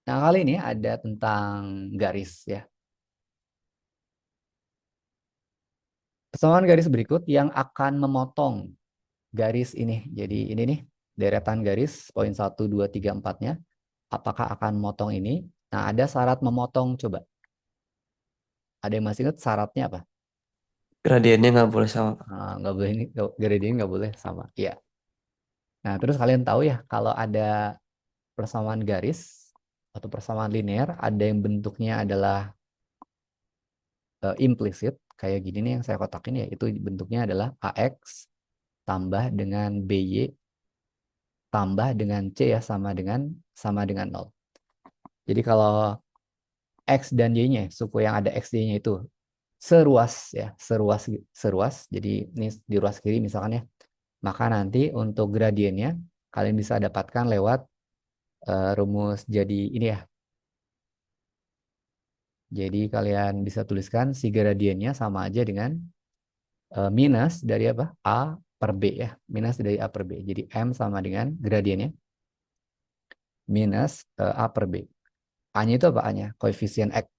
Nah, kali ini ada tentang garis ya. Persamaan garis berikut yang akan memotong garis ini. Jadi ini nih, deretan garis, poin 1, 2, 3, 4-nya. Apakah akan memotong ini? Nah, ada syarat memotong, coba. Ada yang masih ingat syaratnya apa? Gradiennya nggak boleh sama. Nah, nggak boleh ini, gradient nggak boleh sama. Iya. Nah, terus kalian tahu ya, kalau ada persamaan garis atau persamaan linear, ada yang bentuknya adalah implisit, kayak gini nih yang saya kotakin ya, itu bentuknya adalah AX tambah dengan BY tambah dengan C ya, sama dengan 0. Jadi kalau X dan Y-nya, suku yang ada X, Y-nya itu seruas ya, seruas. Jadi ini di ruas kiri misalkan ya. Maka nanti untuk gradiennya kalian bisa dapatkan lewat rumus jadi ini ya. Jadi kalian bisa tuliskan si gradiennya sama aja dengan minus dari apa? A per B ya. Minus dari A per B. Jadi M sama dengan gradiennya minus A per B. A-nya itu apa A-nya? Koefisien X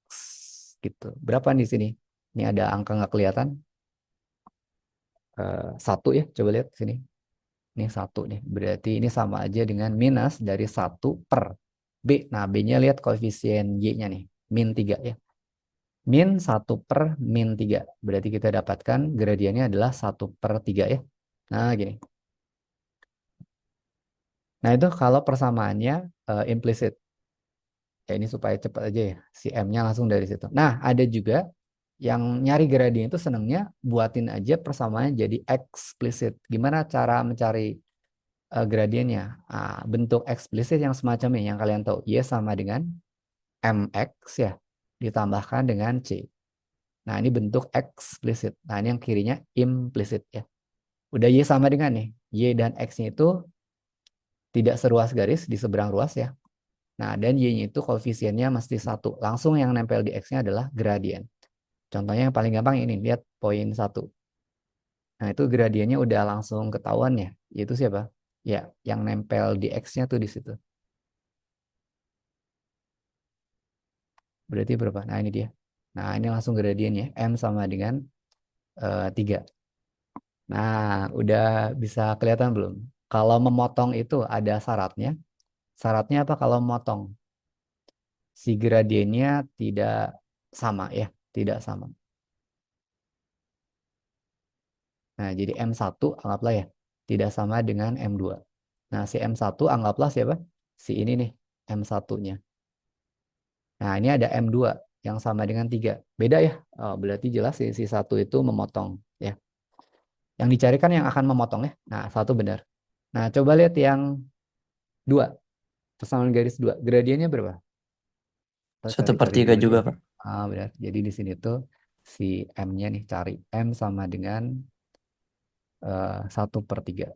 gitu. Berapa di sini? Ini ada angka nggak kelihatan? 1 ya. Coba lihat sini. Ini 1 nih. Berarti ini sama aja dengan minus dari 1 per B. Nah, B-nya lihat koefisien Y-nya nih. Min 3 ya. Min 1 per min 3. Berarti kita dapatkan gradiennya adalah 1 per 3 ya. Nah, gini. Nah, itu kalau persamaannya implisit. Ya, ini supaya cepat aja ya. Si M-nya langsung dari situ. Nah, ada juga yang nyari gradien itu senangnya buatin aja persamaannya jadi eksplisit. Gimana cara mencari gradiennya? Bentuk eksplisit yang semacam ini yang kalian tahu. Y sama dengan MX ya. Ditambahkan dengan C. Nah, ini bentuk eksplisit. Nah, ini yang kirinya implisit ya. Udah Y sama dengan nih. Y dan X-nya itu tidak seruas garis di seberang ruas ya. Nah, dan Y-nya itu koefisiennya mesti 1. Langsung yang nempel di X-nya adalah gradien. Contohnya yang paling gampang ini, lihat poin 1. Nah, itu gradiennya udah langsung ketahuan ya. Yaitu siapa? Ya, yang nempel di X-nya tuh di situ. Berarti berapa? Nah, ini dia. Nah, ini langsung gradiennya. M sama dengan 3. Nah, udah bisa kelihatan belum? Kalau memotong itu ada syaratnya. Syaratnya apa kalau memotong? Si gradiennya tidak sama ya, tidak sama. Nah, jadi M1 anggaplah ya, tidak sama dengan M2. Nah, si M1 anggaplah siapa? Si ini nih, M1-nya. Nah, ini ada M2 yang sama dengan 3. Beda ya? Oh, berarti jelas si 1 itu memotong ya. Yang dicarikan yang akan memotong ya. Nah, 1 benar. Nah, coba lihat yang 2. Persamaan garis 2. Gradiennya berapa? Kita 1 per cari-cari 3 dulu juga, ya. Pak. Benar. Jadi di sini tuh si M-nya nih cari. M sama dengan 1 per 3.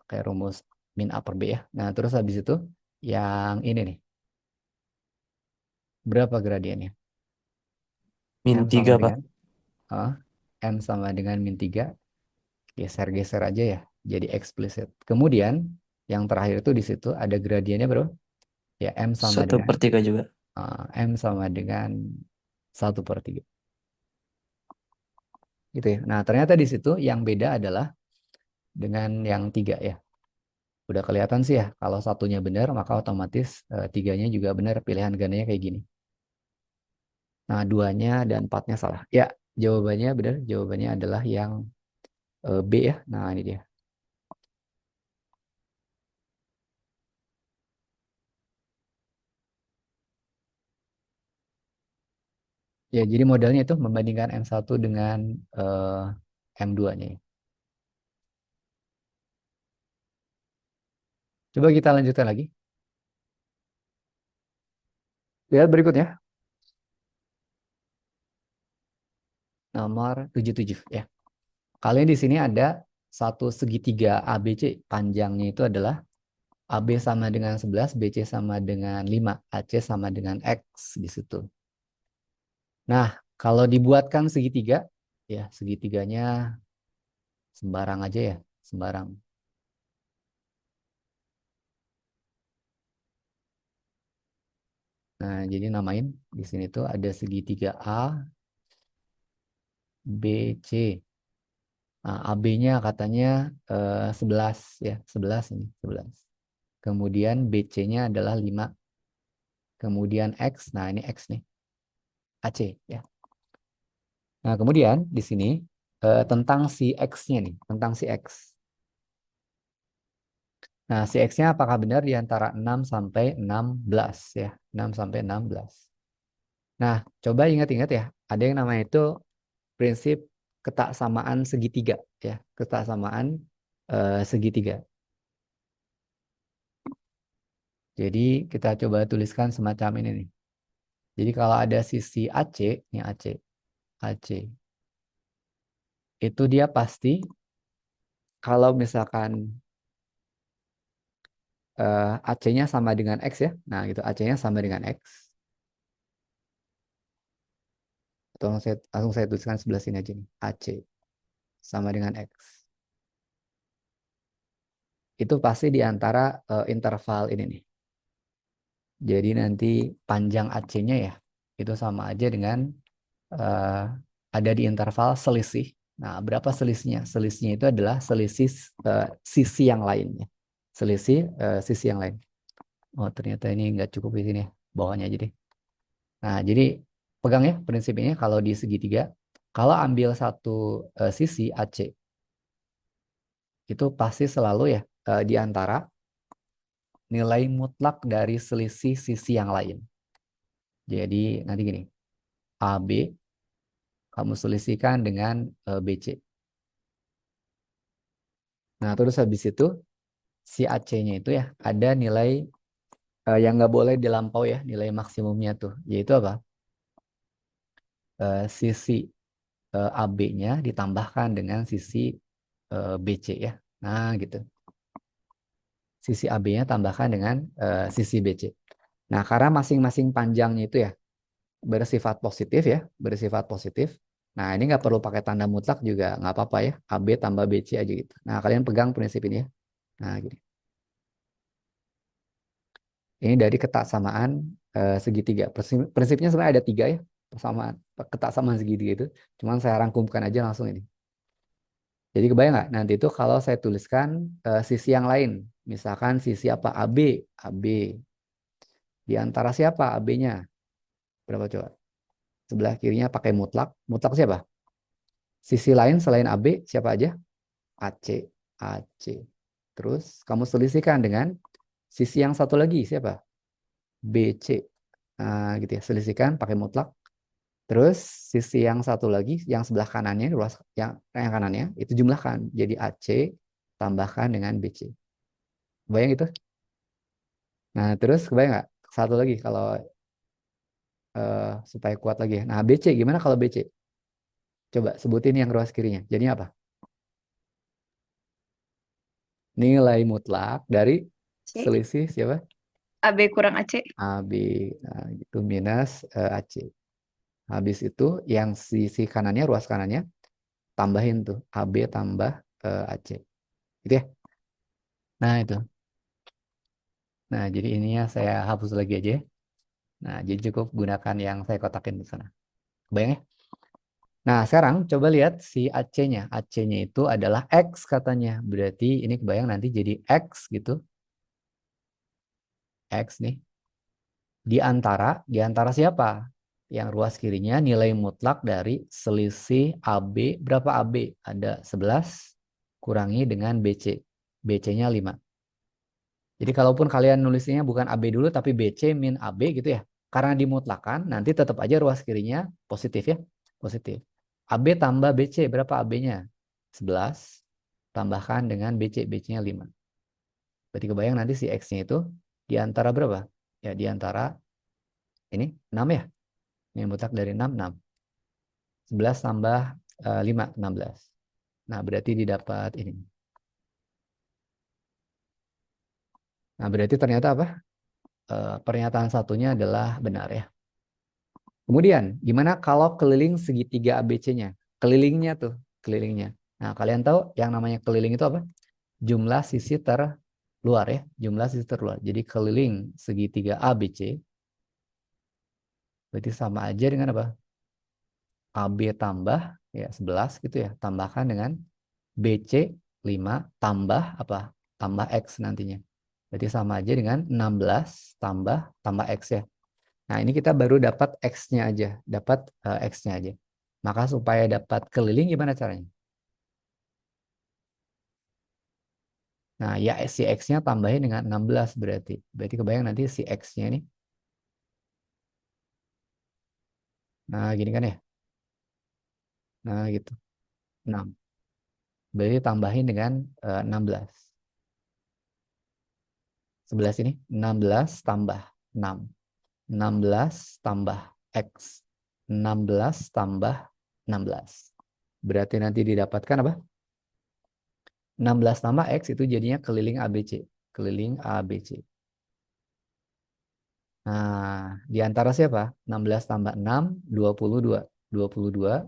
Pakai rumus min A per B ya. Nah, terus habis itu yang ini nih. Berapa gradiennya? Min M sama 3, Pak. dengan uh, M sama dengan min 3. Geser-geser aja ya. Jadi eksplisit. Kemudian yang terakhir itu di situ ada gradiennya berapa? Ya, M sama 1 dengan per 3 juga. M sama dengan 1 per 3. Gitu ya. Nah, ternyata di situ yang beda adalah dengan yang 3 ya. Udah kelihatan sih ya, kalau satunya benar, maka otomatis tiganya juga benar, pilihan gandanya kayak gini. Nah, 2-nya dan 4-nya salah. Ya, jawabannya benar, jawabannya adalah yang B ya. Nah, ini dia. Ya, jadi modelnya itu membandingkan M1 dengan M2-nya. Coba kita lanjutkan lagi. Lihat berikutnya. nomor 77 ya. Kali ini di sini ada satu segitiga ABC, panjangnya itu adalah AB sama dengan 11, BC sama dengan 5, AC sama dengan X di situ. Nah, kalau dibuatkan segitiga, ya segitiganya sembarang aja ya, sembarang. Nah, jadi namain di sini tuh ada segitiga A, B, C. Nah, AB-nya katanya 11 ya, 11 ini, 11. Kemudian BC-nya adalah 5. Kemudian X, nah ini X nih, AC ya. Nah, kemudian di sini tentang si X-nya nih, tentang si X. Nah, si X-nya apakah benar di antara 6 sampai 16 ya, 6 sampai 16. Nah, coba ingat-ingat ya, ada yang namanya itu prinsip ketaksamaan segitiga ya, ketaksamaan segitiga. Jadi kita coba tuliskan semacam ini nih. Jadi kalau ada sisi AC, ini AC, AC, itu dia pasti kalau misalkan AC-nya sama dengan X ya, nah gitu AC-nya sama dengan X. Atau langsung saya tuliskan sebelah sini aja nih, AC sama dengan X. Itu pasti di antara interval ini nih. Jadi nanti panjang AC-nya ya, itu sama aja dengan eh, ada di interval selisih. Nah, berapa selisihnya? Selisihnya itu adalah selisih sisi yang lainnya. Selisih sisi yang lain. Oh, ternyata ini nggak cukup di sini ya. Bawahnya aja deh. Nah, jadi pegang ya prinsipnya kalau di segitiga, kalau ambil satu sisi AC, itu pasti selalu ya di antara nilai mutlak dari selisih sisi yang lain. Jadi nanti gini, AB kamu selisihkan dengan BC. Nah, terus habis itu si AC-nya itu ya ada nilai yang nggak boleh dilampaui ya, nilai maksimumnya tuh, yaitu apa? Sisi AB-nya ditambahkan dengan sisi BC ya. Nah, gitu. Sisi AB-nya tambahkan dengan sisi BC. Nah, karena masing-masing panjangnya itu ya bersifat positif ya, bersifat positif. Nah, ini nggak perlu pakai tanda mutlak juga nggak apa-apa ya. AB tambah BC aja gitu. Nah, kalian pegang prinsip ini ya. Nah, gini. Ini dari ketaksamaan segitiga. Prinsipnya sebenarnya ada 3 ya. Persamaan, ketaksamaan segitiga itu. Cuman saya rangkumkan aja langsung ini. Jadi kebayang nggak? Nanti itu kalau saya tuliskan sisi yang lain. Misalkan sisi apa? AB. AB. Di antara siapa AB-nya? Berapa coba? Sebelah kirinya pakai mutlak. Mutlak siapa? Sisi lain selain AB siapa aja? AC. AC. Terus kamu selisihkan dengan sisi yang satu lagi siapa? BC. Nah, gitu ya. Selisihkan pakai mutlak. Terus sisi yang satu lagi, yang sebelah kanannya, ruas yang kanannya, itu jumlahkan. Jadi AC tambahkan dengan BC. Bayang itu? Nah, terus kebayang nggak? Satu lagi kalau supaya kuat lagi ya. Nah, BC gimana kalau BC? Coba sebutin yang ruas kirinya. Jadinya apa? Nilai mutlak dari C. selisih siapa? AB kurang AC. AB. Nah, gitu minus AC. Habis itu yang sisi kanannya, ruas kanannya, tambahin tuh. AB tambah AC. Gitu ya. Nah, itu. Nah, jadi ininya saya hapus lagi aja ya. Nah, jadi cukup gunakan yang saya kotakin di sana. Kebayang ya? Nah, sekarang coba lihat si AC-nya. AC-nya itu adalah X katanya. Berarti ini kebayang nanti jadi X gitu. X nih. Di antara siapa? Yang ruas kirinya nilai mutlak dari selisih AB. Berapa AB? Ada 11 kurangi dengan BC. BC-nya 5. Jadi kalaupun kalian nulisnya bukan AB dulu tapi BC min AB gitu ya. Karena dimutlakan nanti tetap aja ruas kirinya positif ya. Positif. AB tambah BC berapa AB-nya? 11 tambahkan dengan BC. BC-nya 5. Berarti kebayang nanti si X-nya itu di antara berapa? Ya di antara ini 6 ya. Ini mutlak dari 6, 6. 11 tambah 5, 16. Nah, berarti didapat ini. Nah, berarti ternyata apa? Pernyataan satunya adalah benar ya. Kemudian, gimana kalau keliling segitiga ABC-nya? Kelilingnya tuh, kelilingnya. Nah, kalian tahu yang namanya keliling itu apa? Jumlah sisi terluar ya, jumlah sisi terluar. Jadi keliling segitiga ABC berarti sama aja dengan apa? AB tambah ya 11 gitu ya, tambahkan dengan BC 5 tambah apa? Tambah X nantinya. Berarti sama aja dengan 16 tambah X ya. Nah, ini kita baru dapat X-nya aja, dapat X-nya aja. Maka supaya dapat keliling gimana caranya? Nah, ya si X-nya tambahin dengan 16 berarti. Berarti kebayang nanti si X-nya ini. Nah, gini kan ya. Nah, gitu. 6. Berarti tambahin dengan 16. 11 ini 16 tambah 6. 16 tambah X. 16 tambah 16. Berarti nanti didapatkan apa? 16 tambah X itu jadinya keliling ABC. Keliling ABC. Nah, di antara siapa? 16 tambah 6, 22. 22.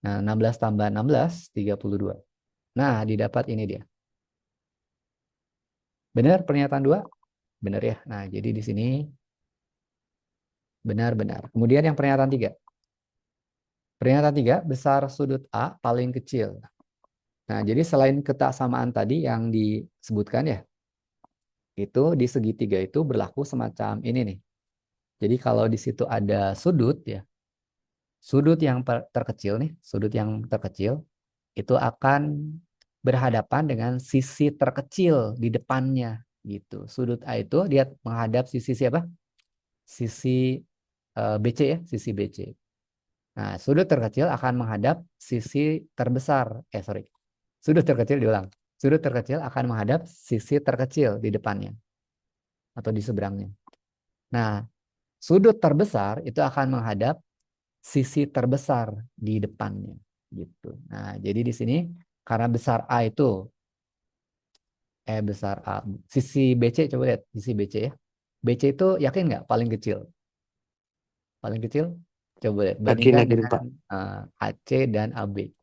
Nah, 16 tambah 16, 32. Nah, didapat ini dia. Benar pernyataan 2? Benar ya. Nah, jadi di sini benar-benar. Kemudian yang pernyataan 3. Pernyataan 3, besar sudut A paling kecil. Nah, jadi selain kesamaan tadi yang disebutkan ya, itu di segitiga itu berlaku semacam ini nih. Jadi kalau di situ ada sudut ya, sudut yang terkecil nih, sudut yang terkecil itu akan berhadapan dengan sisi terkecil di depannya gitu. Sudut A itu dia menghadap sisi siapa? Sisi BC ya, sisi BC. Nah, sudut terkecil akan menghadap sisi terbesar. Sorry. Sudut terkecil diulang. Sudut terkecil akan menghadap sisi terkecil di depannya atau di seberangnya. Nah, sudut terbesar itu akan menghadap sisi terbesar di depannya gitu. Nah, jadi di sini karena besar A itu besar A, sisi BC coba lihat sisi BC ya. BC itu yakin nggak paling kecil? Paling kecil? Coba lihat Yakin, bandingkan yakin, dengan Pak. AC dan AB.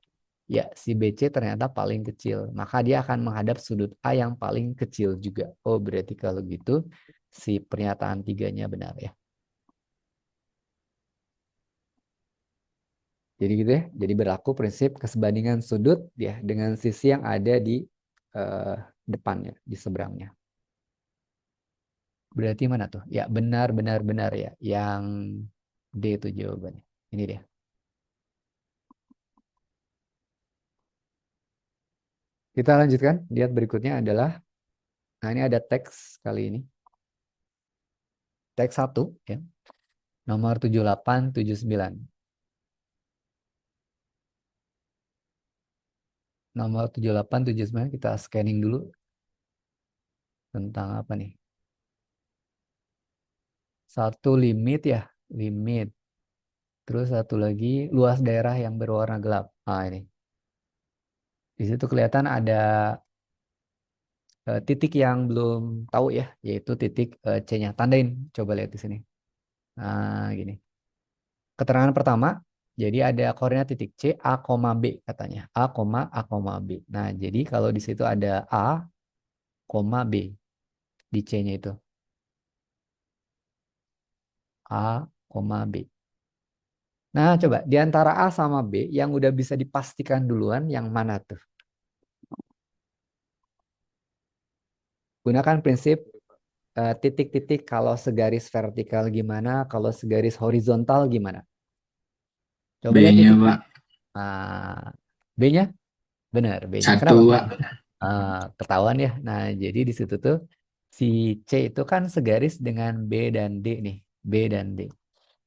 Ya, si BC ternyata paling kecil. Maka dia akan menghadap sudut A yang paling kecil juga. Oh, berarti kalau gitu si pernyataan tiganya benar ya. Jadi gitu ya. Jadi berlaku prinsip kesebandingan sudut ya dengan sisi yang ada di eh, depannya, di seberangnya. Berarti mana tuh? Ya, benar, benar, benar ya. Yang D itu jawabannya. Ini dia. Kita lanjutkan. Lihat berikutnya adalah, nah ini ada teks kali ini. Teks 1 ya. Nomor 7879. Nomor 7879 kita scanning dulu tentang apa nih? Satu limit ya, limit. Terus satu lagi luas daerah yang berwarna gelap. Ah ini. Di situ kelihatan ada titik yang belum tahu ya, yaitu titik C-nya. Tandain, coba lihat di sini. Nah, gini. Keterangan pertama, jadi ada koordinat titik C, A, B katanya. A, B. Nah, jadi kalau di situ ada A, B di C-nya itu. A, B. Nah, coba di antara A sama B yang udah bisa dipastikan duluan yang mana tuh? Gunakan prinsip titik-titik kalau segaris vertikal gimana, kalau segaris horizontal gimana? Coba lihat B-nya, titiknya. Pak. Nah, B-nya benar, B-nya. Kenapa? 1, Pak. Ketahuan ya. Nah, jadi di situ tuh si C itu kan segaris dengan B dan D nih, B dan D.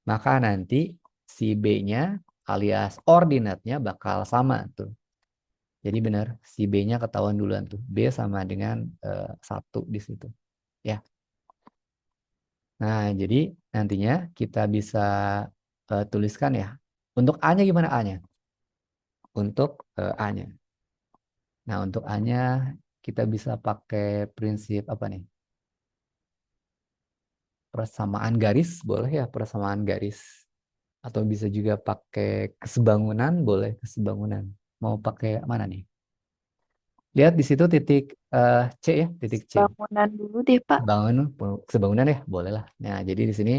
Maka nanti si B-nya alias ordinatnya bakal sama tuh. Jadi benar, si B-nya ketahuan duluan tuh. B sama dengan 1 di situ. Ya. Nah, jadi nantinya kita bisa tuliskan ya. Untuk A-nya gimana A-nya? Untuk A-nya. Nah, untuk A-nya kita bisa pakai prinsip apa nih? Persamaan garis, boleh ya persamaan garis. Atau bisa juga pakai kesebangunan, boleh kesebangunan. Mau pakai mana nih? Lihat di situ titik C ya, titik C. Bangunan dulu deh, Pak. Kesebangunan ya, boleh lah. Nah, jadi di sini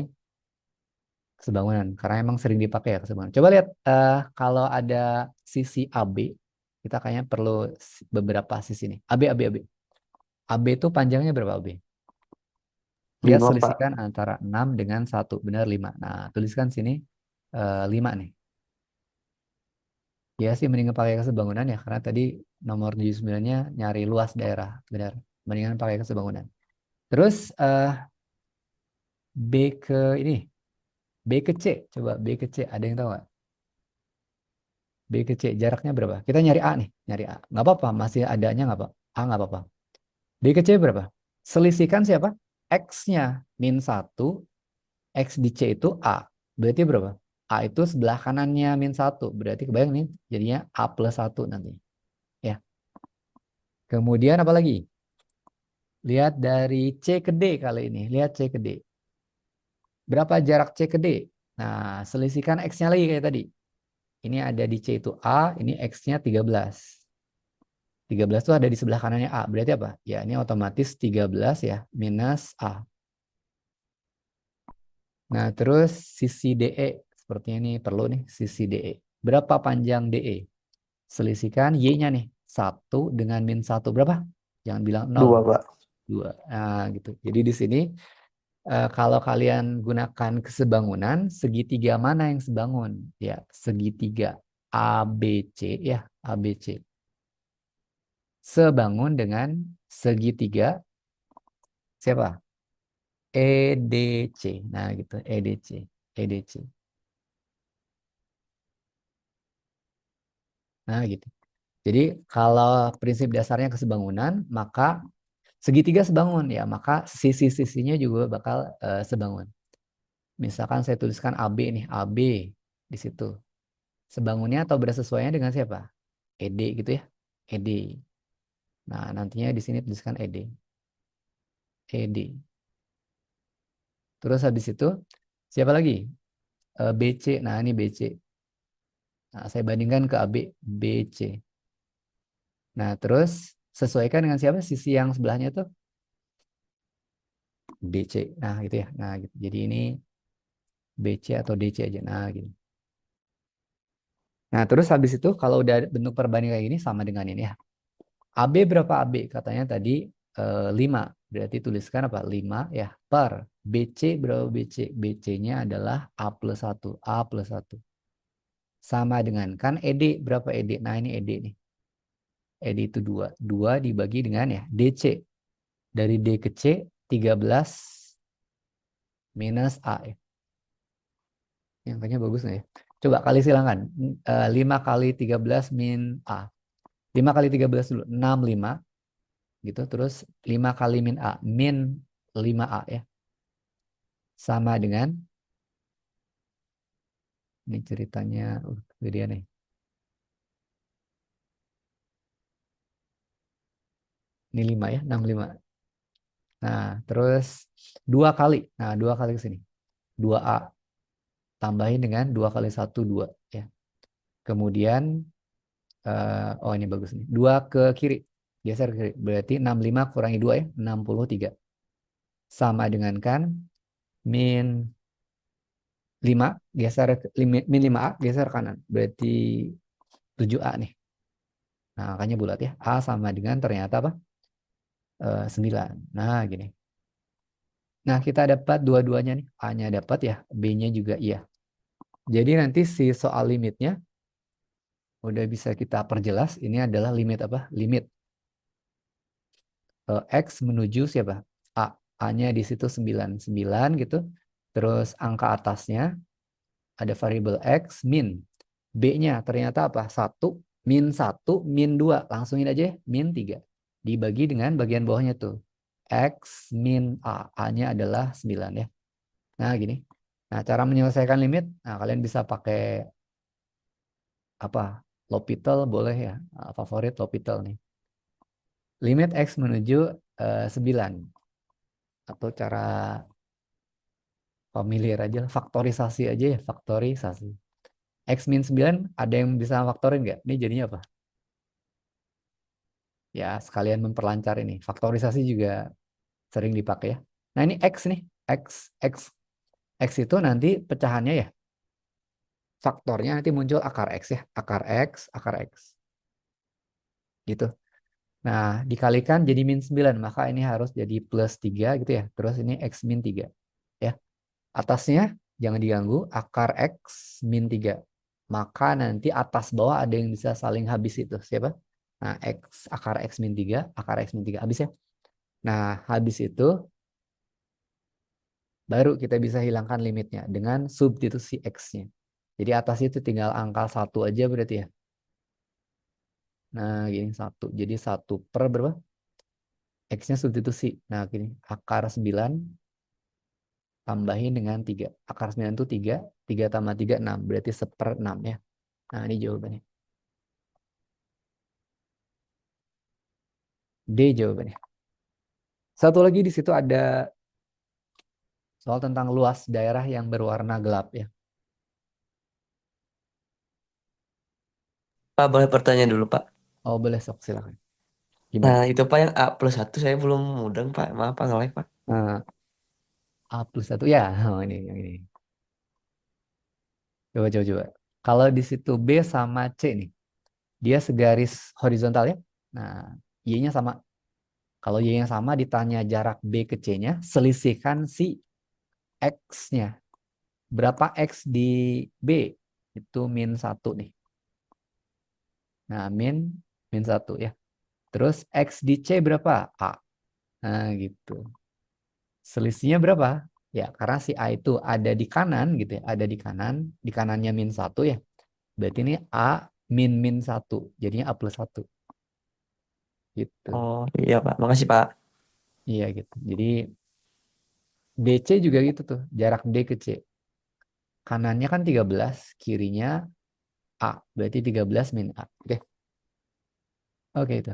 kesebangunan, karena emang sering dipakai ya kesebangunan. Coba lihat kalau ada sisi AB, kita kayaknya perlu beberapa sisi nih. AB, AB, AB. AB itu panjangnya berapa AB? Lihat 5, Pak. selisihkan antara 6 dengan 1. Benar 5. Nah, tuliskan sini 5 nih. Ya sih mendingan pakai kesebangunan ya. Karena tadi nomor 79-nya nyari luas daerah. Benar. Mendingan pakai kesebangunan. Terus B ke ini. B ke C. Coba B ke C. Ada yang tahu nggak? B ke C. Jaraknya berapa? Kita nyari A nih. Nyari A. Nggak apa-apa. Masih adanya nggak apa. A nggak apa-apa. B ke C berapa? Selisihkan siapa? X-nya. Min 1. X di C itu A. Berarti berapa? A itu sebelah kanannya min 1. Berarti kebayang nih. Jadinya A plus 1 nanti. Ya. Kemudian apa lagi? Lihat dari C ke D kali ini. Lihat C ke D. Berapa jarak C ke D? Nah, selisihkan X-nya lagi kayak tadi. Ini ada di C itu A. Ini X-nya 13. 13 itu ada di sebelah kanannya A. Berarti apa? Ya, ini otomatis 13 ya. Minus A. Nah, terus sisi DE. Sepertinya ini perlu nih. Sisi DE. Berapa panjang DE? Selisihkan Y-nya nih. 1 dengan min 1. Berapa? Jangan bilang 0. 2, Pak. 2. Nah, gitu. Jadi di sini kalau kalian gunakan kesebangunan, segitiga mana yang sebangun? Ya, segitiga ABC ya, ABC. Sebangun dengan segitiga siapa? EDC. Nah, gitu, EDC. EDC. Nah, gitu. Jadi kalau prinsip dasarnya kesebangunan, maka segitiga sebangun ya, maka sisi-sisinya juga bakal sebangun. Misalkan saya tuliskan AB nih, AB di situ. Sebangunnya atau bersesuaiannya dengan siapa? ED gitu ya. ED. Nah, nantinya di sini tuliskan ED. ED. Terus habis itu siapa lagi? BC. Nah, ini BC. Nah, saya bandingkan ke AB, BC. Nah, terus sesuaikan dengan siapa? Sisi yang sebelahnya tuh DC. Nah, gitu ya. Nah, gitu. Jadi ini BC atau DC aja. Nah, gitu. Nah, terus habis itu kalau udah bentuk perbandingan kayak gini sama dengan ini ya. AB berapa AB? Katanya tadi 5. Berarti tuliskan apa? 5 ya per. BC berapa BC? BC-nya adalah A plus 1. A plus 1. Sama dengan kan ED berapa ED? Nah ini ED nih. ED itu 2. 2 dibagi dengan ya DC. Dari D ke C 13 minus A ya. Yang kayaknya bagus nih ya. Coba kali silangan. 5 kali 13 min A. 5 kali 13 dulu. 65 gitu. Terus 5 kali min A. Min 5A ya. Sama dengan ini ceritanya gedean nih. Ini 5 ya, 65. Nah, terus 2 kali. Nah, 2 kali ke sini. 2A tambahin dengan 2 kali 1 2 ya. Kemudian oh ini bagus nih. 2 ke kiri. Geser ke kiri. Berarti 65 kurangi 2 ya, 63. Sama dengan kan min 5 geser min 5A geser kanan. Berarti 7A nih. Nah, makanya bulat ya. A sama dengan ternyata apa? 9. Nah, gini. Nah, kita dapat dua-duanya nih. A-nya dapat ya, B-nya juga iya. Jadi nanti si soal limitnya udah bisa kita perjelas. Ini adalah limit apa? Limit X menuju siapa? A. A-nya di situ 9. 9 gitu. Terus angka atasnya ada variabel X min. B-nya ternyata apa? 1. Min 1, min 2. Langsungin aja ya. Min 3. Dibagi dengan bagian bawahnya tuh. X min A. A-nya adalah 9 ya. Nah, gini. Nah, cara menyelesaikan limit, nah kalian bisa pakai apa? L'Hopital boleh ya. Favorit L'Hopital nih. Limit X menuju 9. Atau cara familiar aja, faktorisasi aja ya, faktorisasi. X min 9 ada yang bisa faktorin nggak? Ini jadinya apa? Ya, sekalian memperlancar ini. Faktorisasi juga sering dipakai ya. Nah, ini X nih. X itu nanti pecahannya ya. Faktornya nanti muncul akar X ya. Akar X. Gitu. Nah, dikalikan jadi min 9. Maka ini harus jadi plus 3 gitu ya. Terus ini X min 3. Ya. Atasnya jangan diganggu. Akar X min 3. Maka nanti atas bawah ada yang bisa saling habis itu. Siapa? Nah, akar X min 3. Akar X min 3. Habis ya. Nah, habis itu baru kita bisa hilangkan limitnya dengan substitusi X-nya. Jadi atas itu tinggal angka 1 aja berarti ya. Nah, gini 1. Jadi 1 per berapa? X-nya substitusi. Nah, gini. Akar 9 tambahin dengan 3. Akar 9 itu 3. 3 tambah 3, 6. Berarti 1/6 ya. Nah, ini jawabannya. D jawabannya. Satu lagi di situ ada soal tentang luas daerah yang berwarna gelap ya. Pak, boleh bertanya dulu, Pak. Oh, boleh sok silakan. Gimana? Nah, itu Pak yang A+1 saya belum mudeng, Pak. Maaf, Pak, nge-lag, Pak. Nah, A+1 ya. Oh, ini yang ini. Coba. Kalau di situ B sama C nih, dia segaris horizontal ya. Nah, Y-nya sama. Kalau Y-nya sama ditanya jarak B ke C-nya, selisihkan si X-nya. Berapa X di B? Itu min 1 nih. Nah, min 1 ya. Terus X di C berapa? A. Nah, gitu. Selisihnya berapa? Ya, karena si A itu ada di kanan gitu ya. Ada di kanannya min 1 ya. Berarti ini A min 1. Jadinya A+1. Gitu. Oh, iya, Pak. Makasih, Pak. Iya gitu. Jadi DC juga gitu tuh. Jarak D ke C. Kanannya kan 13, kirinya A. Berarti 13 min A. Oke. Oke itu.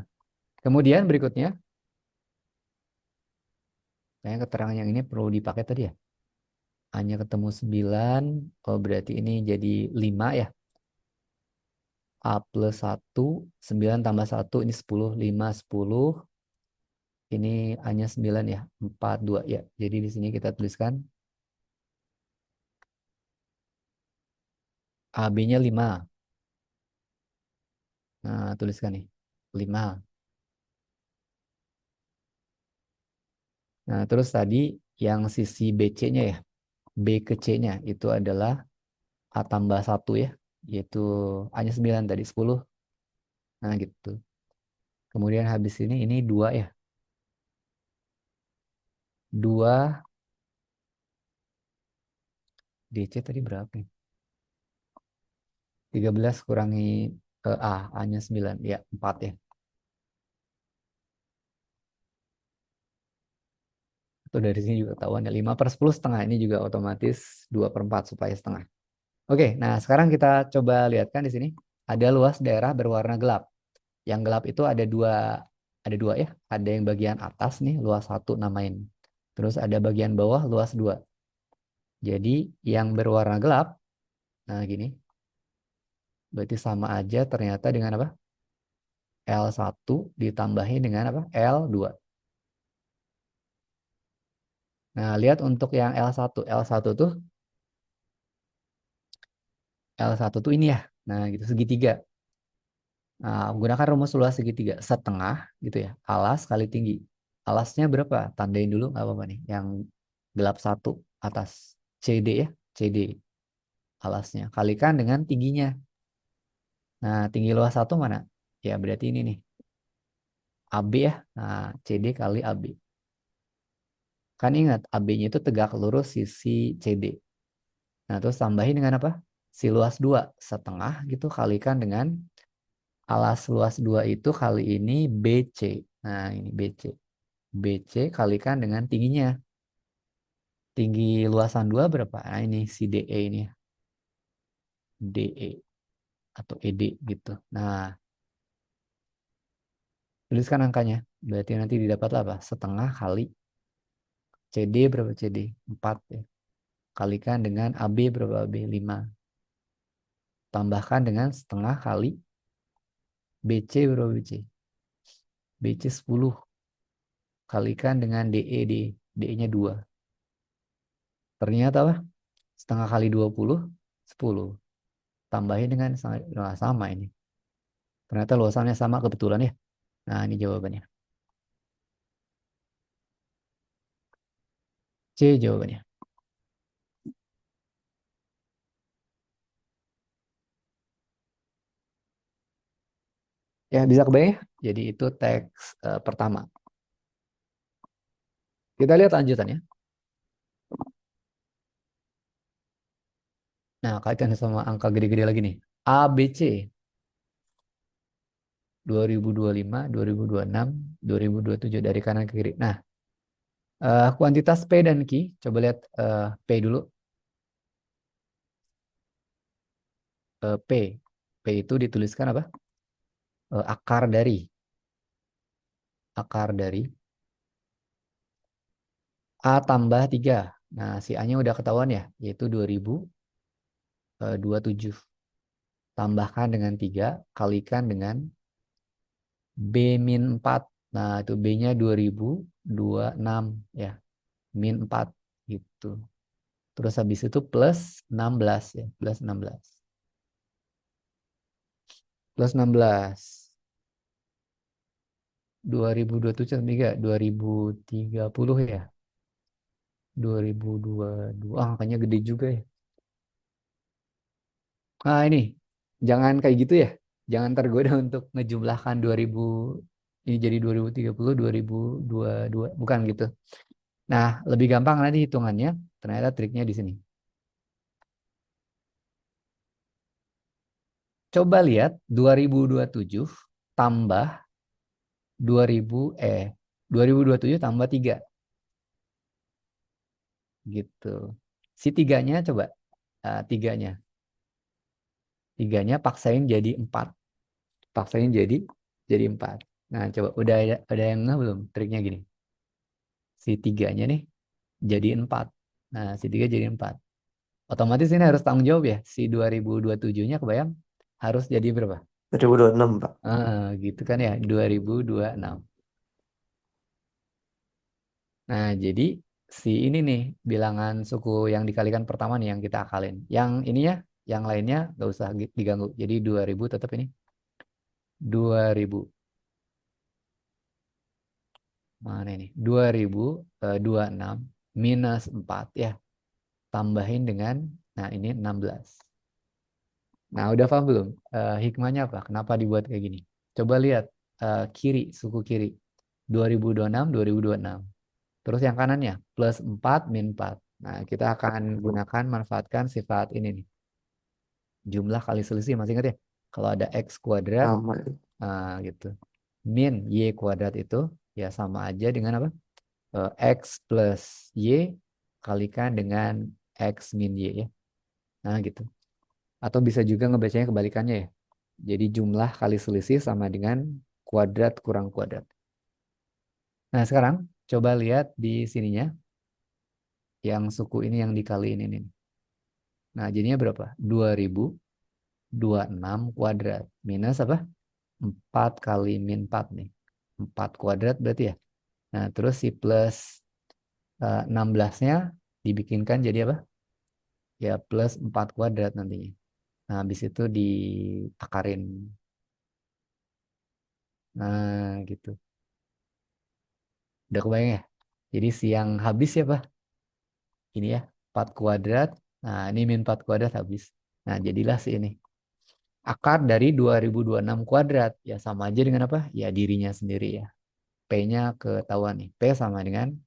Kemudian berikutnya, kayaknya keterangan yang ini perlu dipakai tadi ya. A-nya ketemu 9. Oh berarti ini jadi 5 ya. A+1. 9 tambah 1 ini 10. 5, 10. Ini A-nya 9 ya. 4, 2 ya. Jadi di sini kita tuliskan AB-nya 5. Nah, tuliskan nih. 5. Nah, terus tadi yang sisi BC-nya ya. B ke C-nya itu adalah A tambah 1 ya. Yaitu A-nya 9 tadi 10. Nah, gitu. Kemudian habis ini 2 ya. 2 DC tadi berapa nih? 13 kurangi A. A-nya 9. Ya, 4 ya. Atau dari sini juga ketahuan ya. 5/10 setengah. Ini juga otomatis 2/4 supaya setengah. Oke, nah sekarang kita coba lihatkan di sini. Ada luas daerah berwarna gelap. Yang gelap itu ada dua ya. Ada yang bagian atas nih, luas 1 namain. Terus ada bagian bawah, luas 2. Jadi yang berwarna gelap, nah gini, berarti sama aja ternyata dengan apa? L1 ditambahin dengan apa? L2. Nah, lihat untuk yang L1. L1 tuh ini ya. Nah, gitu segitiga. Nah, gunakan rumus luas segitiga. Setengah gitu ya. Alas kali tinggi. Alasnya berapa? Tandain dulu nggak apa-apa nih. Yang gelap 1 atas. CD ya. CD. Alasnya. Kalikan dengan tingginya. Nah, tinggi luas 1 mana? Ya, berarti ini nih. AB ya. Nah, CD kali AB. Kan ingat, AB-nya itu tegak lurus sisi CD. Nah, terus tambahin dengan apa? Si luas 2. Setengah gitu kalikan dengan alas luas 2 itu kali ini BC. Nah, ini BC. BC kalikan dengan tingginya. Tinggi luasan 2 berapa? Nah, ini si DE ini. DE. atau ED gitu. Nah, tuliskan angkanya. Berarti nanti didapat apa? Setengah kali CD berapa CD? 4 ya. Kalikan dengan AB berapa AB? 5. Tambahkan dengan setengah kali BC berapa BC? BC 10. Kalikan dengan DE. DE-nya 2. Ternyata apa? Setengah kali 20, 10. Tambahin dengan sama ini. Ternyata luasannya sama kebetulan ya. Nah, ini jawabannya. C jawabannya. Ya, bisa kebayang ya? Jadi itu teks pertama. Kita lihat lanjutannya. Nah, kaitkan sama angka gede-gede lagi nih. ABC 2025, 2026, 2027 dari kanan ke kiri. Nah, kuantitas P dan Q, coba lihat P dulu. P. P itu dituliskan apa? Akar dari A tambah 3. Nah, si A-nya udah ketahuan ya, yaitu 2027. Tambahkan dengan 3, kalikan dengan B-4. Nah, itu B-nya 2026 ya, min 4 gitu. Terus habis itu plus 16 ya, plus 16. Plus 16. 2027 3, 2030 ya. 2022. Angkanya gede juga ya. Nah, ini jangan kayak gitu ya. Jangan tergoda untuk ngejumlahkan 2000 ini jadi 2030, 2022. Bukan gitu. Nah, lebih gampang nanti hitungannya. Ternyata triknya di sini. Coba lihat 2027 tambah 2027 tambah 3 gitu. Si tiganya coba tiganya. Tiganya paksain jadi 4. Paksain jadi 4. Nah, coba udah yang nggak belum? Triknya gini. Si tiganya nih jadi 4. Nah, si tiga jadi 4. Otomatis ini harus tanggung jawab ya. Si 2027-nya kebayang harus jadi berapa? 2026, Pak. Gitu kan ya, 2026. Nah, jadi si ini nih bilangan suku yang dikalikan pertama nih yang kita akalin. Yang ininya, yang lainnya nggak usah diganggu. Jadi 2000 tetap ini. 2000. Mana ini? 2026 minus 4 ya. Tambahin dengan, nah ini 16. Nah, udah paham belum? Hikmahnya apa? Kenapa dibuat kayak gini? Coba lihat kiri, suku kiri. 2026, 2026. Terus yang kanannya, plus 4, min 4. Nah, kita akan gunakan, manfaatkan sifat ini nih. Jumlah kali selisih, masih ingat ya? Kalau ada X kuadrat, Sama. gitu. Min Y kuadrat itu, ya sama aja dengan apa? X plus Y kalikan dengan X min Y ya. Nah, gitu. Atau bisa juga ngebacanya kebalikannya ya. Jadi jumlah kali selisih sama dengan kuadrat kurang kuadrat. Nah, sekarang coba lihat di sininya. Yang suku ini yang dikaliin ini. Nah, jadinya berapa? 2026 kuadrat. Minus apa? 4 kali min 4 nih. 4 kuadrat berarti ya. Nah, terus si plus 16-nya dibikinkan jadi apa? Ya, plus 4 kuadrat nantinya. Nah, habis itu diakarin. Nah, gitu. Udah kebayang ya? Jadi siang habis ya, Pak? Ini ya, 4 kuadrat. Nah, ini min 4 kuadrat habis. Nah, jadilah si ini. Akar dari 2026 kuadrat. Ya, sama aja dengan apa? Ya, dirinya sendiri ya. P-nya ketahuan nih. P sama dengan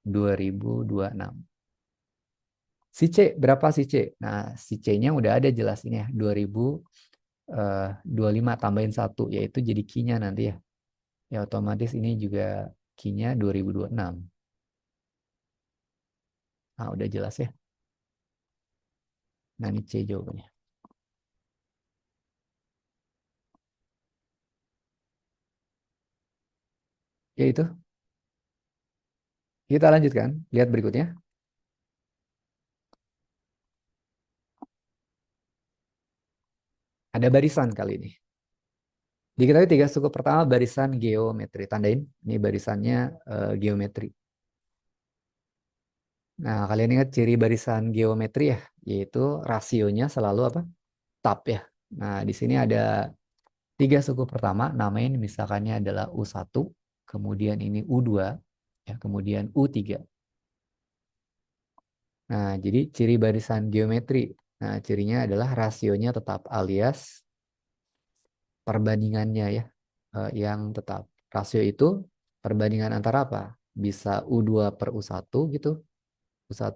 2026. Si C, berapa si C? Nah, si C-nya udah ada jelas ini ya. 2025 tambahin 1, yaitu jadi Q-nya nanti ya. Ya, otomatis ini juga Q-nya 2026. Nah, udah jelas ya. Nah, ini C jawabannya. Yaitu, kita lanjutkan. Lihat berikutnya. Ada barisan kali ini. Diketahui tiga suku pertama barisan geometri. Tandain, ini barisannya geometri. Nah, kalian ingat ciri barisan geometri ya, yaitu rasionya selalu apa? Tap ya. Nah, di sini ada tiga suku pertama, namain misalkannya adalah U1, kemudian ini U2, ya, kemudian U3. Nah, jadi ciri barisan geometri. Nah, cirinya adalah rasionya tetap alias perbandingannya ya, yang tetap. Rasio itu perbandingan antara apa? Bisa U2 per U1 gitu, U1.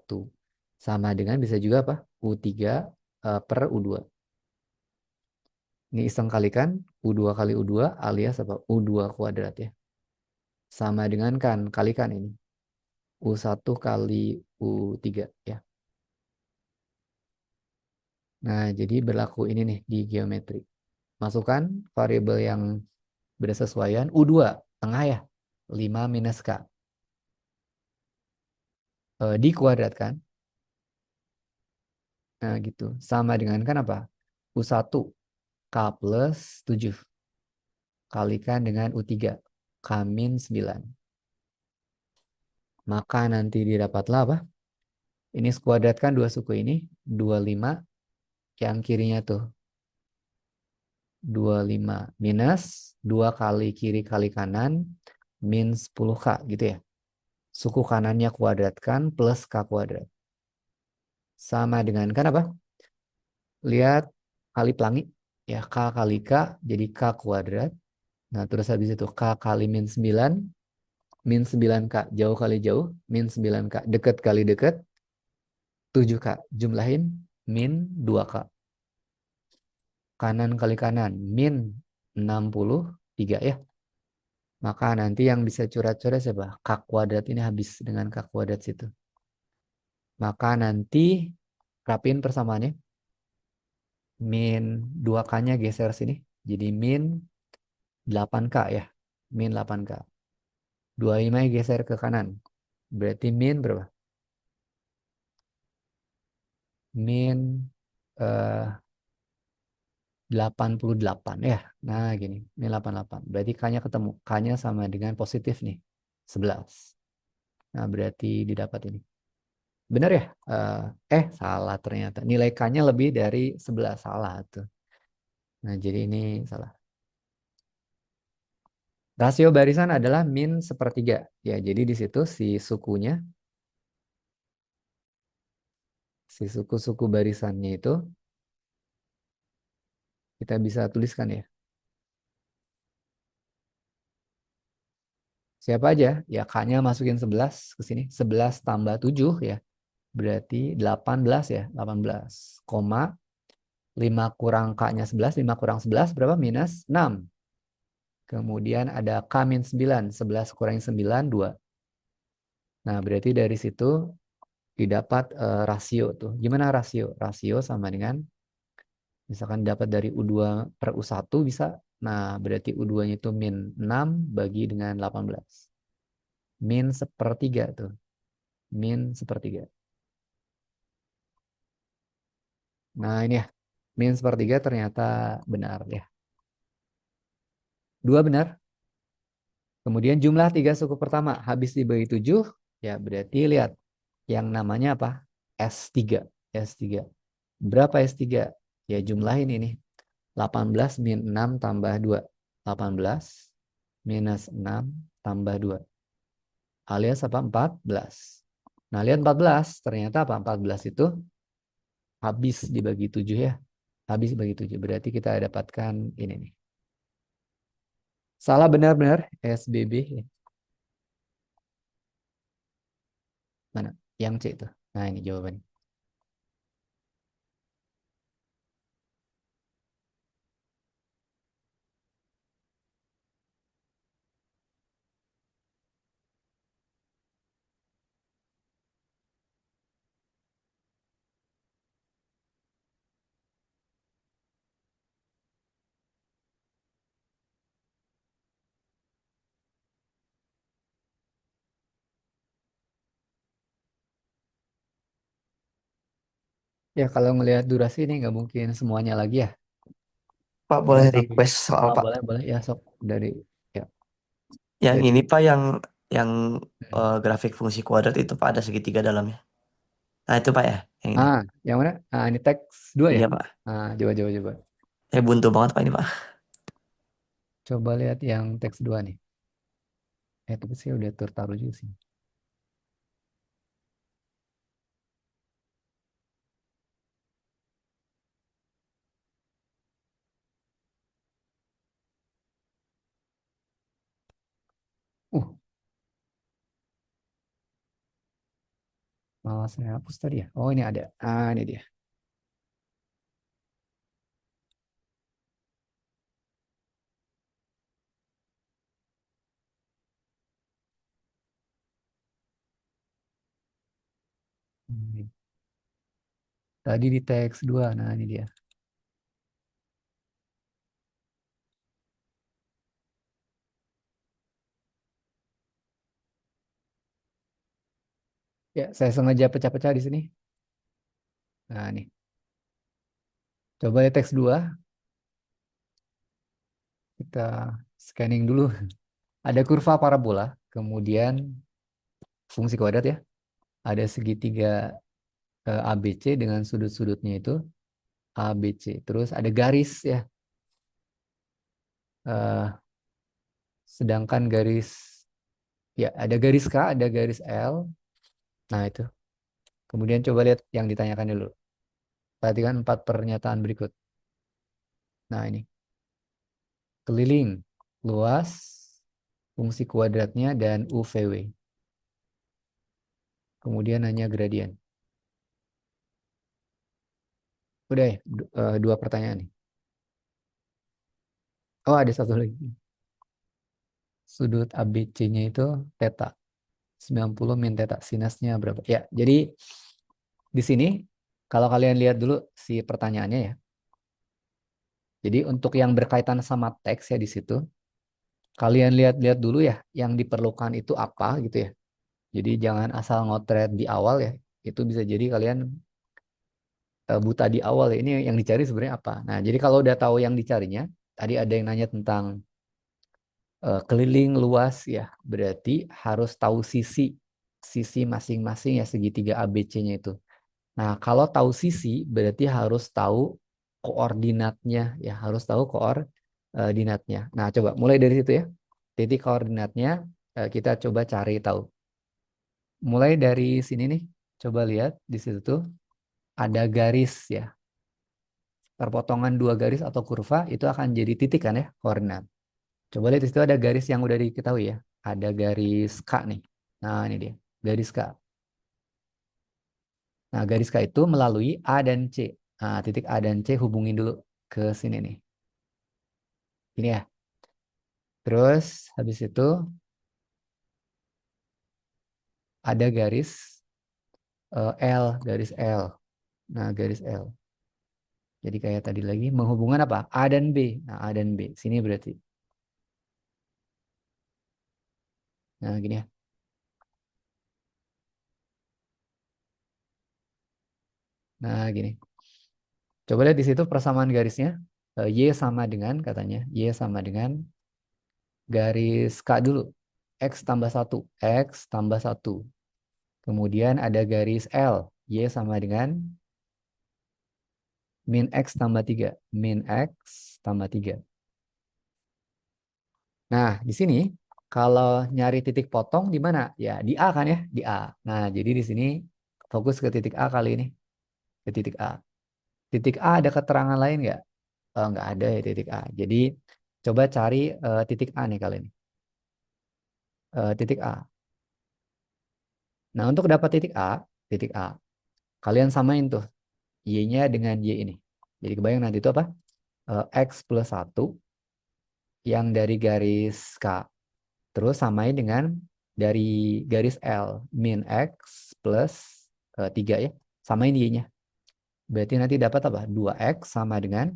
Sama dengan bisa juga apa? U3 per U2. Ini iseng kalikan, U2 kali U2 alias apa? U2 kuadrat ya. Sama dengan kan, kalikan ini. U1 kali U3 ya. Nah, jadi berlaku ini nih di geometri. Masukkan variabel yang bersesuaian. U2, tengah ya. 5 minus K. Dikuadratkan. Nah, gitu. Sama dengan kan apa? U1, K plus 7. Kalikan dengan U3, K min 9. Maka nanti didapatlah apa? Ini sekuadratkan dua suku ini. 25 yang kirinya tuh. 25 minus 2 kali kiri kali kanan min 10K gitu ya. Suku kanannya kuadratkan plus K kuadrat. Sama dengan kan apa? Lihat kali pelangi. Ya, K kali K jadi K kuadrat. Nah, terus habis itu K kali min 9. Min 9K. Jauh kali jauh. Min 9K. Dekat kali dekat. 7K. Jumlahin min 2K. Kanan kali kanan. Min 63 ya. Maka nanti yang bisa coret-coret siapa? K kuadrat ini habis dengan K kuadrat situ. Maka nanti rapiin persamaannya. Min 2K-nya geser sini. Jadi min 8K ya. Min 8K. 25 geser ke kanan. Berarti min berapa? Min eh, 88 ya. Nah gini. Min 88. Berarti K-nya ketemu. K-nya sama dengan positif nih. 11. Nah berarti didapat ini. Benar ya? Salah ternyata. Nilai K-nya lebih dari 11. Salah tuh. Nah, jadi ini salah. Rasio barisan adalah min sepertiga. Ya, jadi di situ sukunya, si suku-suku barisannya itu kita bisa tuliskan ya. Siapa aja? Ya, K-nya masukin 11 ke sini. 11 tambah 7 ya. Berarti 18 ya. 18. Koma 5 kurang K-nya 11. 5 kurang 11 berapa? Minus 6. Kemudian ada K min 9. 11 kurang 9, 2. Nah, berarti dari situ didapat rasio tuh. Gimana rasio? Rasio sama dengan misalkan dapat dari U2 per U1 bisa. Nah, berarti U2-nya itu min 6 bagi dengan 18. Min sepertiga tuh. Min sepertiga. Nah, ini ya. Min sepertiga ternyata benar ya. Dua benar. Kemudian jumlah tiga suku pertama habis dibagi 7. Ya, berarti lihat. Yang namanya apa? S3. S3. Berapa S3? Ya, jumlahin ini. 18 min 6 tambah 2. 18 minus 6 tambah 2. Alias apa? 14. Nah, lihat 14. Ternyata apa? 14 itu habis dibagi 7 ya. Habis dibagi 7. Berarti kita dapatkan ini nih. Salah benar-benar SBB. Mana? Yang C itu. Nah, ini jawabannya. Ya kalau ngelihat durasi ini nggak mungkin semuanya lagi ya. Pak Ya boleh tapi request soal Pak. boleh boleh ya sok dari ya Yang dari ini Pak yang hmm. grafik fungsi kuadrat itu Pak ada segitiga dalamnya. Nah itu Pak ya, yang ini. Yang mana? Ini teks 2 ya. Iya Pak. Coba coba coba. Buntu banget Pak ini Pak. Coba lihat yang teks 2 nih. Tapi sih udah tertaruh juga sih. Uh, Malah saya hapus tadi ya. Oh ini ada. Ini dia. Ini. Tadi di teks 2. Nah ini dia. Ya, saya sengaja pecah-pecah di sini. Nah, nih. Coba lihat teks 2. Kita scanning dulu. Ada kurva parabola, kemudian fungsi kuadrat ya. Ada segitiga ABC dengan sudut-sudutnya itu ABC. Terus ada garis ya. Eh, Sedangkan garis ya ada garis K, ada garis L. Nah, itu. Kemudian coba lihat yang ditanyakan dulu. Perhatikan 4 pernyataan berikut. Nah, ini. Keliling, luas, fungsi kuadratnya, dan UVW. Kemudian hanya gradien. Udah ya, 2 pertanyaan nih. Oh, ada satu lagi. Sudut ABC-nya itu theta. 90 min theta. Sinusnya berapa? Ya, jadi di sini kalau kalian lihat dulu si pertanyaannya ya. Jadi untuk yang berkaitan sama teks ya di situ, kalian lihat-lihat dulu ya yang diperlukan itu apa gitu ya. Jadi jangan asal ngotret di awal ya. Itu bisa jadi kalian buta di awal ya. Ini yang dicari sebenarnya apa. Nah, jadi kalau udah tahu yang dicarinya, tadi ada yang nanya tentang keliling luas ya, berarti harus tahu sisi masing-masing ya segitiga ABC-nya itu. Nah, kalau tahu sisi berarti harus tahu koordinatnya ya, harus tahu koordinatnya. Nah, coba mulai dari situ ya. Titik koordinatnya kita coba cari tahu. Mulai dari sini nih, coba lihat di situ tuh ada garis ya. Perpotongan 2 garis atau kurva itu akan jadi titik kan ya, koordinat. Coba lihat di situ ada garis yang udah diketahui ya. Ada garis K nih. Nah, ini dia. Garis K. Nah, garis K itu melalui A dan C. Nah, titik A dan C hubungin dulu ke sini nih. Ini ya. Terus habis itu ada garis L, garis L. Nah, garis L. Jadi kayak tadi lagi menghubungkan apa? A dan B. Nah, A dan B. Sini berarti. Nah, gini ya. Nah, gini. Coba lihat di situ persamaan garisnya. Y sama dengan katanya. Y sama dengan garis K dulu. X tambah 1. X tambah 1. Kemudian ada garis L. Y sama dengan min X tambah 3. Min X tambah 3. Nah, di sini kalau nyari titik potong di mana? Ya, di A kan ya? Di A. Nah, jadi di sini fokus ke titik A kali ini. Ke titik A. Titik A ada keterangan lain nggak? Nggak ada ya titik A. Jadi coba cari titik A nih kali ini. Titik A. Nah, untuk dapat titik A, kalian samain tuh Y-nya dengan Y ini. Jadi kebayang nanti itu apa? X plus 1 yang dari garis K. Terus samain dengan dari garis L. Min X plus 3 ya. Samain Y-nya. Berarti nanti dapat apa? 2X sama dengan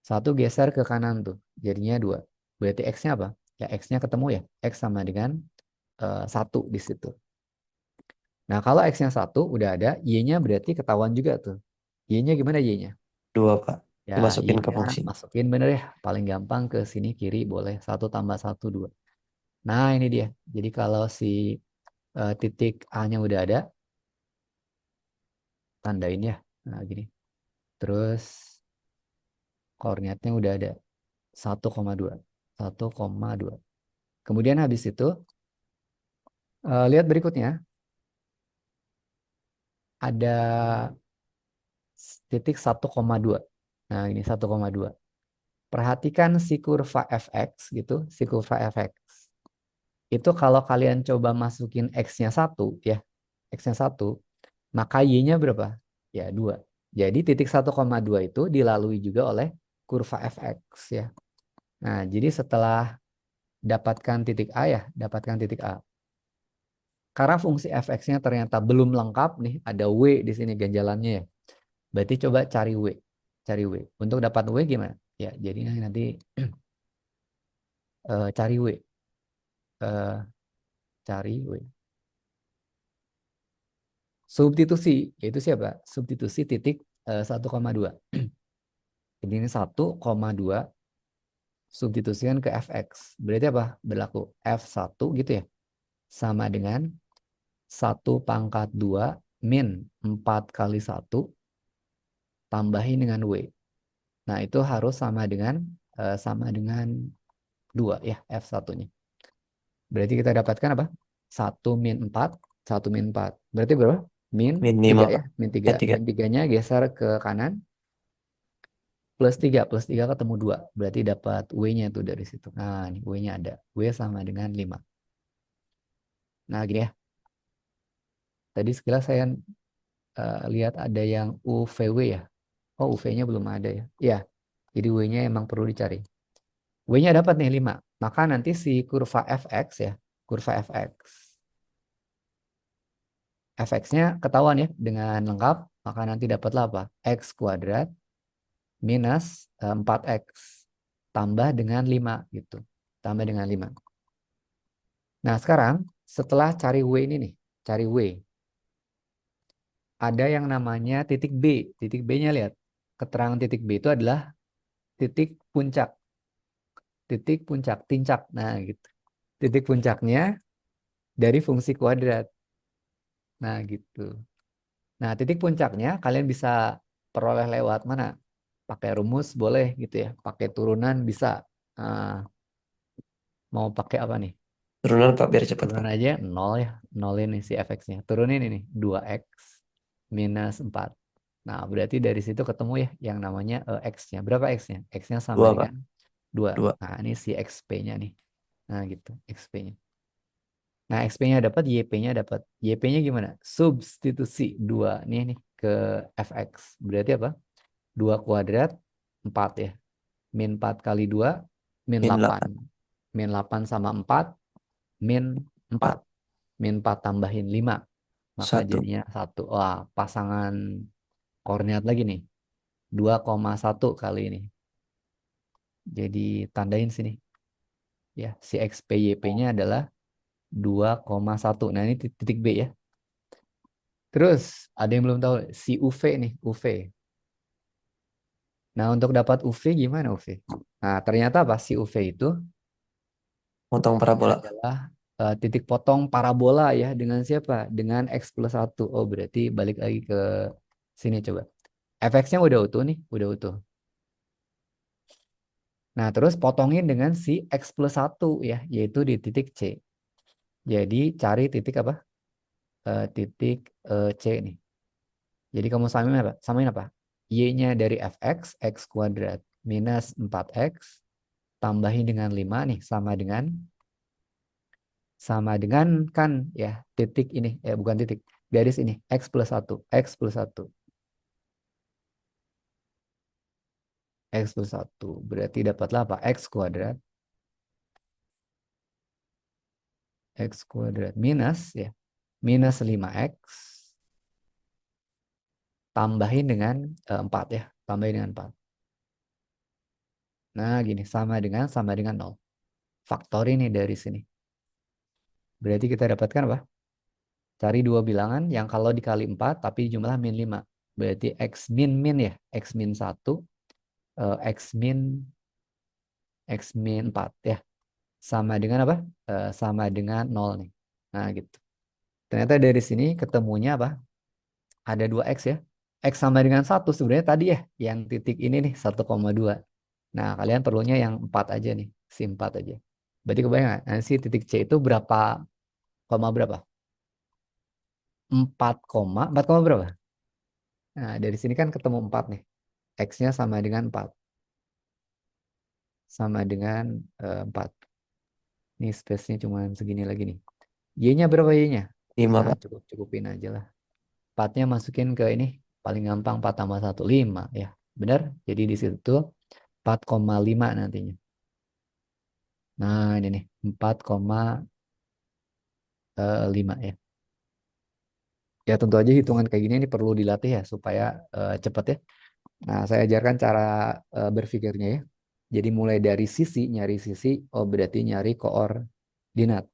1 geser ke kanan tuh. Jadinya 2. Berarti X-nya apa? Ya X-nya ketemu ya. X sama dengan 1 di situ. Nah, kalau X-nya 1 udah ada, Y-nya berarti ketahuan juga tuh. Y-nya gimana Y-nya? 2, Pak. Ya, Dimasukin ke Y-nya fungsi. masukin bener ya. Paling gampang ke sini kiri boleh. 1 tambah 1, 2. Nah, ini dia. Jadi kalau si titik A-nya udah ada, tandain ya. Nah, gini. Terus koordinatnya udah ada. 1,2. 1,2. Kemudian habis itu, lihat berikutnya. Ada titik 1,2. Nah, ini 1,2. Perhatikan si kurva fx gitu, si kurva fx. Itu kalau kalian coba masukin x-nya 1 ya, x-nya 1, maka y-nya berapa? Ya, 2. Jadi titik 1,2 itu dilalui juga oleh kurva fx ya. Nah, jadi setelah dapatkan titik A ya, dapatkan titik A. Karena fungsi fx-nya ternyata belum lengkap nih, ada w di sini ganjalannya ya. Berarti coba cari W. Cari W. Untuk dapat W gimana? Ya, jadi nanti cari W. Eh, cari W. Substitusi. Yaitu siapa? Substitusi titik 1,2. Jadi ini 1,2 substitusikan ke Fx. Berarti apa? Berlaku F1 gitu ya. Sama dengan 1/2 min 4 kali 1 tambahin dengan W. Nah, itu harus sama dengan 2 ya F1-nya. Berarti kita dapatkan apa? 1 min 4. 1 min 4. Berarti berapa? Min Min 3 5, ya. Pak. Min 3. 3. Min 3-nya geser ke kanan. Plus 3. Plus 3 ketemu 2. Berarti dapat W-nya tuh dari situ. Nah, ini W-nya ada. W sama dengan 5. Nah, gini ya. Tadi sekilas saya lihat ada yang UVW ya. Oh, UV-nya belum ada ya. Ya, jadi W-nya emang perlu dicari. W-nya dapat nih 5. Maka nanti si kurva fx ya. Kurva fx. Fx-nya ketahuan ya dengan lengkap, maka nanti dapatlah apa? X kuadrat minus 4x tambah dengan 5 gitu. Tambah dengan 5. Nah, sekarang setelah cari W ini nih, cari W. Ada yang namanya titik B. Titik B-nya lihat. Keterangan titik B itu adalah titik puncak. Titik puncak, tincak. Nah, gitu. Titik puncaknya dari fungsi kuadrat. Nah, gitu. Nah, titik puncaknya kalian bisa peroleh lewat mana? Pakai rumus boleh gitu ya. Pakai turunan bisa. Ah, mau pakai apa nih? Turunan, Pak, biar cepat, Turunan Pak. aja 0 ya. 0 ini si fx-nya. Turunin ini 2x minus 4. Nah, berarti dari situ ketemu ya yang namanya x-nya. Berapa x-nya? X-nya sama 2, Pak. dengan 2. 2. Nah, ini si xp-nya nih. Nah, gitu. Xp-nya. Nah, XP-nya dapat, YP-nya dapat. YP-nya gimana? Substitusi 2 nih ke fx. Berarti apa? 2 kuadrat 4 ya. Min 4 kali 2 min Min 8. 8. Min 8 sama 4 min 4. 4. Min 4 tambahin 5. Maka 1. jadinya 1. Wah, pasangan koordinat lagi nih. 2,1 kali ini. Jadi tandain sini. Ya, si XP YP-nya adalah 2,1. Nah, ini titik B ya. Terus ada yang belum tahu si UV nih, UV. Nah, untuk dapat UV gimana UV? Nah, ternyata apa? Si UV itu Potong parabola. adalah titik potong parabola ya dengan siapa? Dengan X+1. Oh, berarti balik lagi ke sini coba. Fx-nya udah utuh nih, udah utuh. Nah, terus potongin dengan si X+1 ya, yaitu di titik C. Jadi cari titik apa? Titik C nih. Jadi kamu samain apa? Y-nya dari fx, x kuadrat minus 4x tambahin dengan 5 nih sama dengan kan ya titik ini bukan titik garis ini x plus 1 x plus 1 berarti dapatlah apa x kuadrat minus ya minus 5x tambahin dengan 4 ya tambahin dengan 4. Nah gini sama dengan 0 faktor ini dari sini berarti kita dapatkan apa Cari dua bilangan yang kalau dikali 4 tapi jumlah min 5. Berarti X min min ya. X min 1, X min 4 ya. Sama dengan apa? Sama dengan 0 nih. Nah gitu. Ternyata dari sini ketemunya apa? Ada 2X ya. X sama dengan 1 sebenarnya tadi ya. Yang titik ini nih 1,2. Nah kalian perlunya yang 4 aja nih. Si 4 aja. Berarti kebayang nggak? Nah, si titik C itu berapa, koma berapa? 4 koma berapa? Nah, dari sini kan ketemu 4 nih. X-nya sama dengan 4. Sama dengan 4. Ini space-nya cuma segini lagi nih. Y-nya berapa Y-nya? 5, Ya, Pak. cukupin aja lah. 4-nya masukin ke ini. Paling gampang 4 tambah 1, 5. Ya, benar? Jadi di situ tuh 4,5 nantinya. Nah, ini nih. 4,5 ya. Ya, tentu aja hitungan kayak gini ini perlu dilatih ya supaya cepat ya. Nah, saya ajarkan cara berpikirnya ya. Jadi mulai dari sisi, nyari sisi, oh berarti nyari koordinat.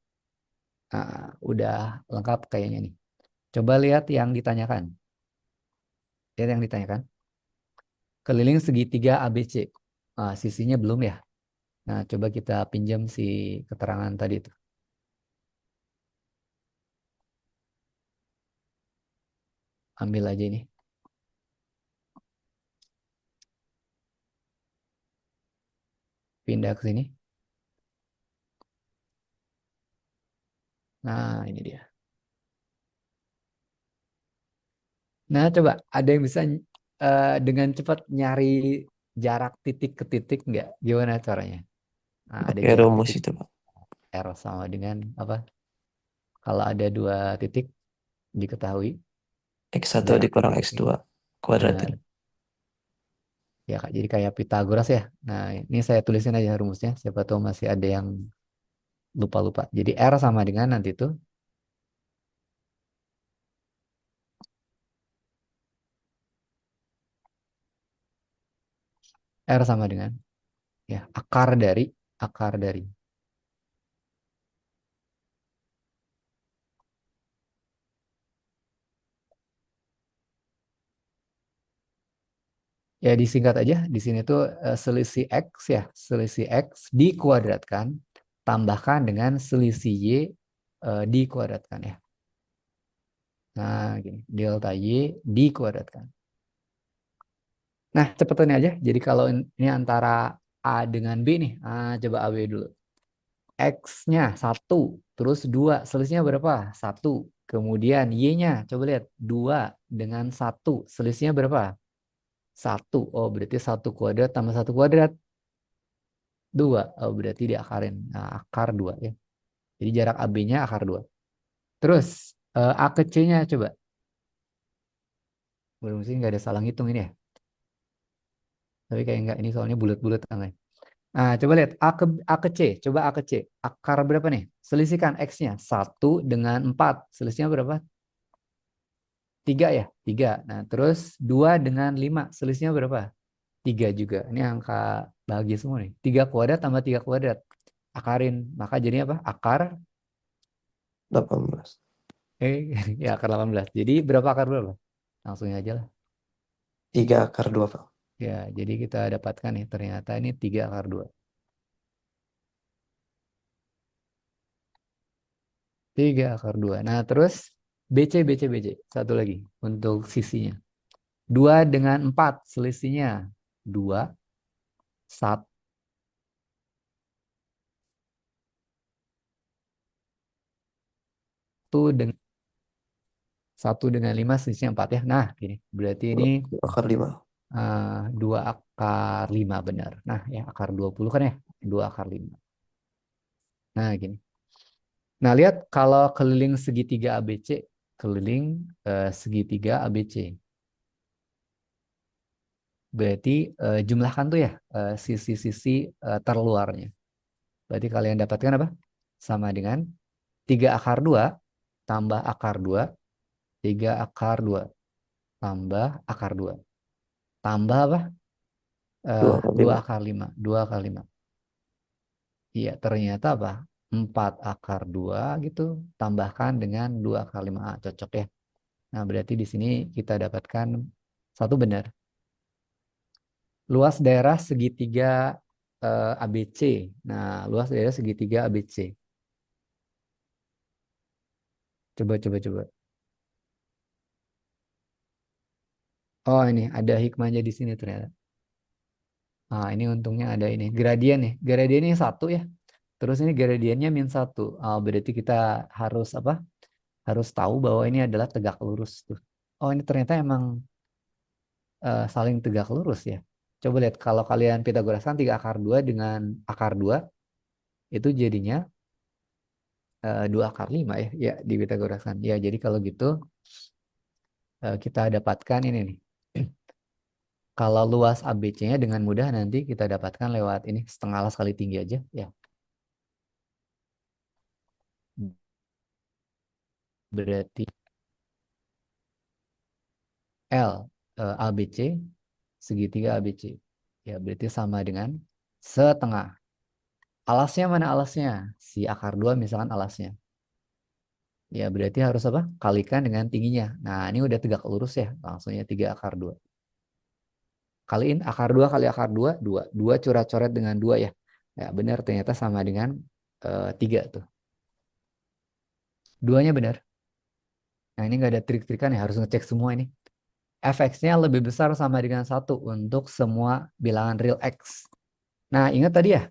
Nah, udah lengkap kayaknya nih. Coba lihat yang ditanyakan. Lihat yang ditanyakan. Keliling segitiga ABC. Nah, sisinya belum ya. Nah, coba kita pinjam si keterangan tadi itu. Ambil aja ini. Pindah ke sini. Nah, ini dia. Nah, coba ada yang bisa dengan cepat nyari jarak titik ke titik nggak? Gimana caranya? Nah, ada Pakai jarak rumus titik itu, Pak. R sama dengan apa? Kalau ada dua titik diketahui X1 jarak dikurang titiknya. X2 kuadratin. Nah, ya Kak, jadi kayak Pitagoras ya. Nah, ini saya tulisin aja rumusnya. Siapa tahu masih ada yang lupa-lupa. Jadi R sama dengan nanti itu R sama dengan ya akar dari. Ya disingkat aja di sini tuh selisih X ya, selisih X dikuadratkan tambahkan dengan selisih Y dikuadratkan ya. Nah, gini, delta Y dikuadratkan. Nah, cepetan aja. Jadi kalau ini antara A dengan B nih. Coba AB dulu. X-nya 1, terus 2. Selisihnya berapa? 1. Kemudian Y-nya, coba lihat. 2 dengan 1. Selisihnya berapa? 1. Oh, berarti 1 kuadrat tambah 1 kuadrat. 2. Oh, berarti diakarin. Nah, akar 2 ya. Jadi jarak AB-nya akar 2. Terus, A ke C-nya coba. Belum sih nggak ada salah ngitung ini ya. Tapi kayak nggak, ini soalnya bulat-bulat aneh. Nah, coba lihat A ke C. Coba A ke C. Akar berapa nih? Selisihkan X-nya. 1 dengan 4. Selisihnya berapa? 3 ya? 3. Nah, terus 2 dengan 5. Selisihnya berapa? 3 juga. Ini angka bahagia semua nih. 3 kuadrat tambah 3 kuadrat. Akarin. Maka jadinya apa? Akar. 18. Ya akar 18. Jadi berapa akar berapa? Langsung aja lah. 3 akar 2, Pak. Ya, jadi kita dapatkan nih. Ternyata ini 3 akar 2. 3 akar 2. Nah, terus BC, BC, BC. Satu lagi untuk sisinya. 2 dengan 4 selisihnya. 2, 1 dengan 5 selisihnya 4 ya. Nah, gini. Berarti ini 2 akar 5. 2 akar 5 benar. Nah, ya akar 20 kan ya. 2 akar 5. Nah, gini. Nah, lihat kalau keliling segitiga ABC, keliling segitiga ABC. Berarti jumlahkan tuh ya sisi-sisi terluarnya. Berarti kalian dapatkan apa? Sama dengan 3 akar 2 tambah akar 2, 3 akar 2 tambah akar 2. Tambah apa? 2 akar 2 5. akar 5. 2 akar 5. Iya, ternyata apa? 4 akar 2 gitu, tambahkan dengan 2 akar 5A. Cocok ya. Nah, berarti di sini kita dapatkan satu benar. Luas daerah segitiga ABC. Nah, luas daerah segitiga ABC. Coba. Oh, ini ada hikmahnya di sini ternyata. Nah, ini untungnya ada ini. Gradien nih. Gradiennya satu ya. Terus ini gradiennya -1. Oh, berarti kita harus apa? Harus tahu bahwa ini adalah tegak lurus tuh. Oh, ini ternyata emang saling tegak lurus ya. Coba lihat kalau kalian Pitagoraskan 3 akar 2 dengan akar 2 itu jadinya 2 akar 5 ya. Ya, di Pitagoraskan. Ya, jadi kalau gitu kita dapatkan ini nih. Kalau luas ABC-nya dengan mudah nanti kita dapatkan lewat ini setengah alas kali tinggi aja ya. Berarti L ABC segitiga ABC. Ya, berarti sama dengan setengah. Alasnya mana alasnya? Si akar 2 misalkan alasnya. Ya, berarti harus apa? Kalikan dengan tingginya. Nah, ini udah tegak lurus ya. Langsungnya 3 akar 2. Kaliin akar 2 kali akar 2, 2. 2 coret-coret dengan 2 ya. Ya, benar ternyata sama dengan 3 tuh. Duanya benar. Nah, ini nggak ada trik-trikan ya. Harus ngecek semua ini. Fx-nya lebih besar sama dengan 1 untuk semua bilangan real X. Nah, ingat tadi ya.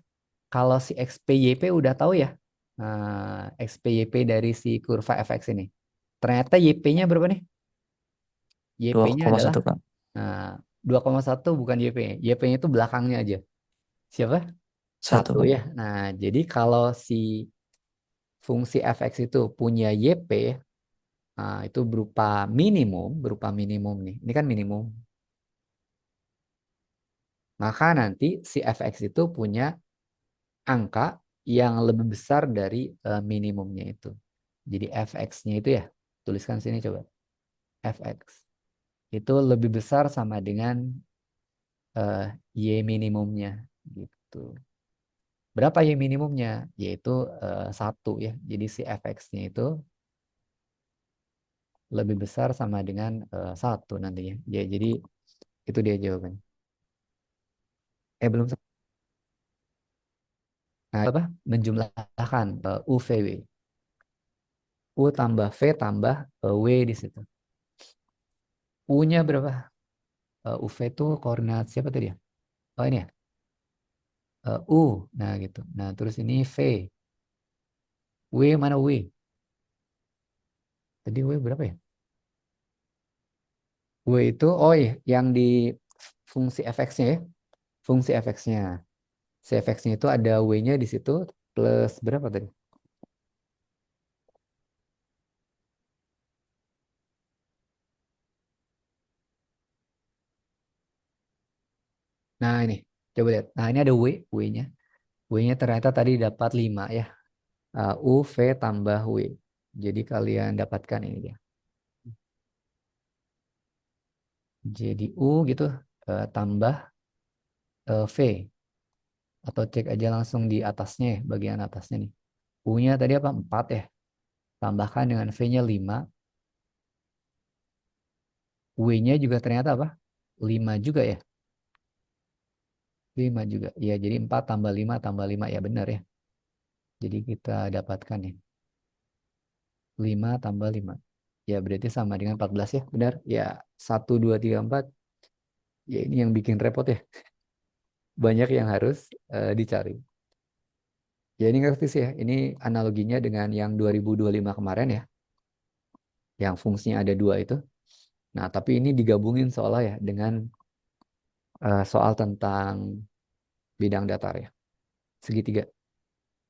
Kalau si XPYP udah tahu ya. Nah, XPYP dari si kurva fx ini. Ternyata YP-nya berapa nih? YP-nya adalah 2,1 Kak. nah, 2,1 bukan YP. YP-nya itu belakangnya aja. Siapa? 1 Satu Kak. ya. Nah, jadi kalau si fungsi fx itu punya YP, nah, itu berupa minimum nih. Ini kan minimum. Maka nanti si fx itu punya angka yang lebih besar dari minimumnya itu. Jadi fx-nya itu ya, tuliskan sini coba. Fx itu lebih besar sama dengan y minimumnya gitu. Berapa y minimumnya? Yaitu 1 ya. Jadi si fx-nya itu lebih besar sama dengan 1 nantinya. Ya, jadi itu dia jawabannya. Belum. Nah, apa? Menjumlahkan U, V, W. U tambah V tambah W di situ. U-nya berapa? UV itu koordinat siapa tadi ya? Oh ini ya. U. Nah gitu. Nah terus ini V. W mana W? Tadi W berapa ya? W itu oh iya yang di fungsi fx-nya ya. Fungsi fx-nya. Si fx-nya itu ada W-nya di situ plus berapa tadi? Nah ini. Coba lihat. Nah ini ada W. W-nya. W-nya ternyata tadi dapat 5 ya. U, V tambah W. Jadi kalian dapatkan ini dia. Jadi U gitu tambah V. Atau cek aja langsung di atasnya ya, bagian atasnya nih. U-nya tadi apa? 4 ya. Tambahkan dengan V-nya 5. W-nya juga ternyata apa? 5 juga ya. 5 juga. Ya, jadi 4 tambah 5 ya benar ya. Jadi kita dapatkan ya. 5 tambah 5. Ya, berarti sama dengan 14 ya. Benar? Ya, 1, 2, 3, 4. Ya, ini yang bikin repot ya. Banyak yang harus dicari. Ya, ini ngerti sih ya. Ini analoginya dengan yang 2025 kemarin ya. Yang fungsinya ada 2 itu. Nah, tapi ini digabungin soalnya ya dengan soal tentang bidang datar ya. Segitiga.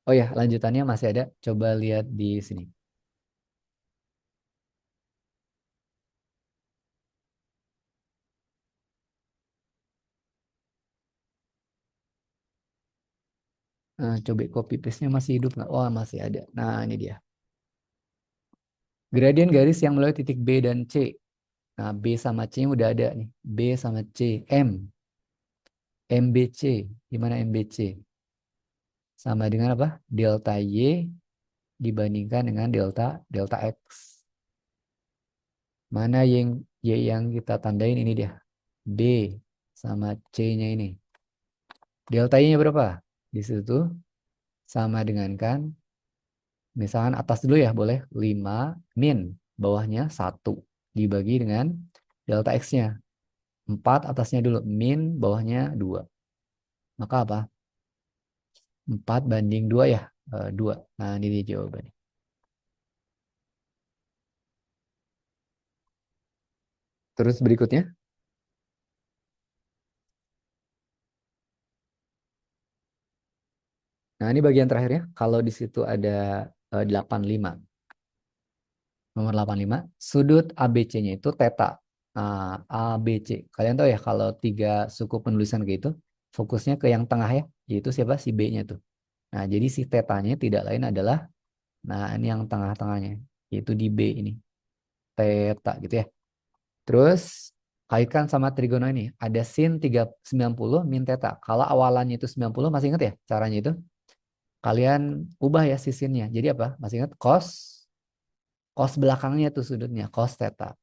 Oh ya, lanjutannya masih ada. Coba lihat di sini. Coba copy paste-nya masih hidup nggak? Oh, masih ada. Nah, ini dia. Gradien garis yang melalui titik B dan C. Nah, B sama C udah ada nih. B sama C. M. MBC. Gimana MBC? sama dengan apa? Delta Y dibandingkan dengan delta delta X. Mana Y yang kita tandain ini dia. B sama C-nya ini. Delta Y-nya berapa? Di situ tuh sama dengan kan, misalkan atas dulu ya boleh 5 min bawahnya 1 dibagi dengan delta X-nya. 4 atasnya dulu min bawahnya 2. Maka apa? 4 banding 2 ya. 2. Nah ini dia jawabannya. Terus berikutnya. Nah ini bagian terakhirnya. Kalau di situ ada 85. Nomor 85. Sudut ABC-nya itu theta. Nah, ABC. Kalian tahu ya kalau tiga suku penulisan kayak itu. Fokusnya ke yang tengah ya. Yaitu siapa? Si B-nya tuh. Nah jadi si tetanya tidak lain adalah. Nah ini yang tengah-tengahnya. Yaitu di B ini. Theta gitu ya. Terus kaitkan sama trigono ini. Ada sin 390 min theta. Kalau awalannya itu 90, masih ingat ya caranya itu? Kalian ubah ya si sinnya. Jadi apa? Masih ingat? Cos belakangnya tuh sudutnya. Cos theta.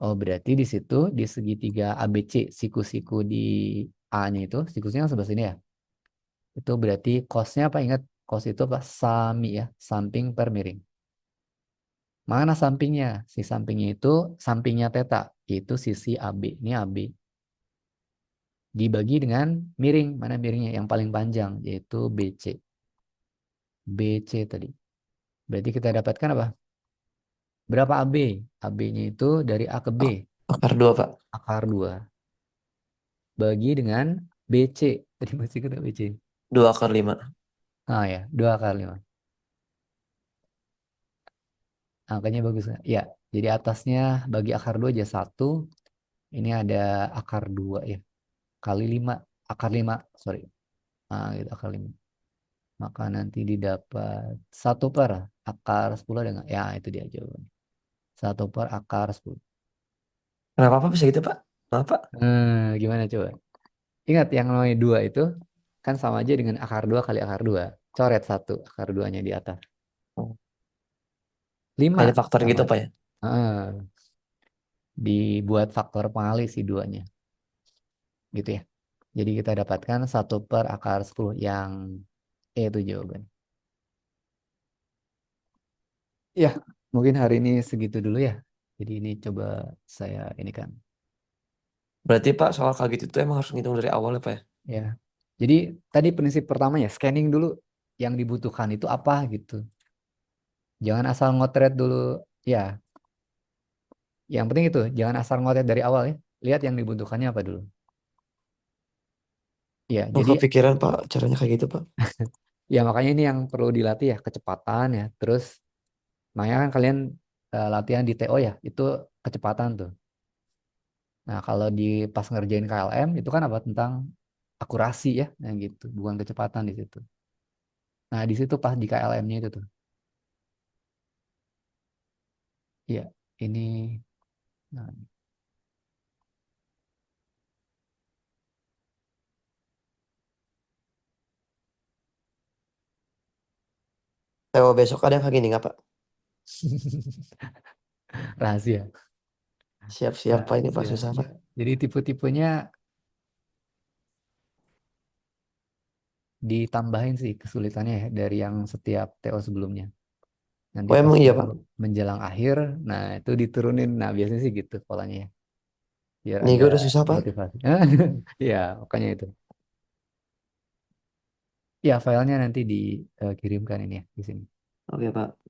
Oh berarti di situ di segitiga ABC siku-siku di A-nya itu. Sikusnya yang sebelah sini ya. Itu berarti cosnya apa? Ingat cos itu apa? Sami ya. Samping per miring. Mana sampingnya? Si sampingnya itu sampingnya theta. Itu sisi AB. Ini AB. Dibagi dengan miring. Mana miringnya? Yang paling panjang, yaitu BC. BC tadi. Berarti kita dapatkan apa? Berapa AB? AB-nya itu dari A ke B. Akar 2, Pak. Akar 2. Bagi dengan BC. Tadi masih kena BC. 2 akar 5. Ah ya, 2 akar 5. Angkanya bagus nggak? Ya, jadi atasnya bagi akar 2 aja 1. Ini ada akar 2 ya. Kali 5. Akar 5, sorry. Ah, gitu, akar 5. Maka nanti didapat 1 per akar 10 ada nggak? Ya, itu dia jawabannya. 1 per akar 10. Kenapa Pak bisa gitu, Pak? Maaf, Pak. Gimana coba? Ingat yang namanya 2 itu kan sama aja dengan akar 2 kali akar 2. Coret 1 akar 2-nya di atas. Oh, 5 ada faktor sama. gitu, Pak ya? Dibuat faktor pengali si 2-nya. Gitu ya. Jadi kita dapatkan 1 per akar 10 yang E itu jawaban. Ya, mungkin hari ini segitu dulu ya. Jadi ini coba saya ini kan. Berarti Pak soal kaget itu emang harus ngitung dari awal ya, Pak ya? Ya. Jadi tadi prinsip pertamanya scanning dulu yang dibutuhkan itu apa gitu. Jangan asal ngotret dulu. Ya, yang penting itu jangan asal ngotret dari awal ya. Lihat yang dibutuhkannya apa dulu. Ya, Oh, jadi kepikiran Pak caranya kayak gitu, Pak. ya makanya ini yang perlu dilatih ya kecepatan ya. Terus makanya kan kalian latihan di TO ya, itu kecepatan tuh. Nah, kalau di pas ngerjain KLM itu kan apa tentang akurasi ya, yang gitu, bukan kecepatan di situ. Nah, di situ pas di KLM-nya itu tuh. Iya, ini nah, TO besok ada yang kayak gini nggak, Pak? rahasia. Siap-siap, Pak. Ini Pak Rahasia. susah, Ya. Pak. Jadi tipe-tipenya ditambahin sih kesulitannya ya dari yang setiap TO sebelumnya. Nanti Oh, pas emang iya, TO Pak? menjelang akhir, nah itu diturunin. Nah, biasanya sih gitu polanya ya. Biar Ini ada gue udah susah, Pak. motivasi. Ya, makanya itu. Ya, filenya nanti dikirimkan ini ya di sini. Oke, Pak.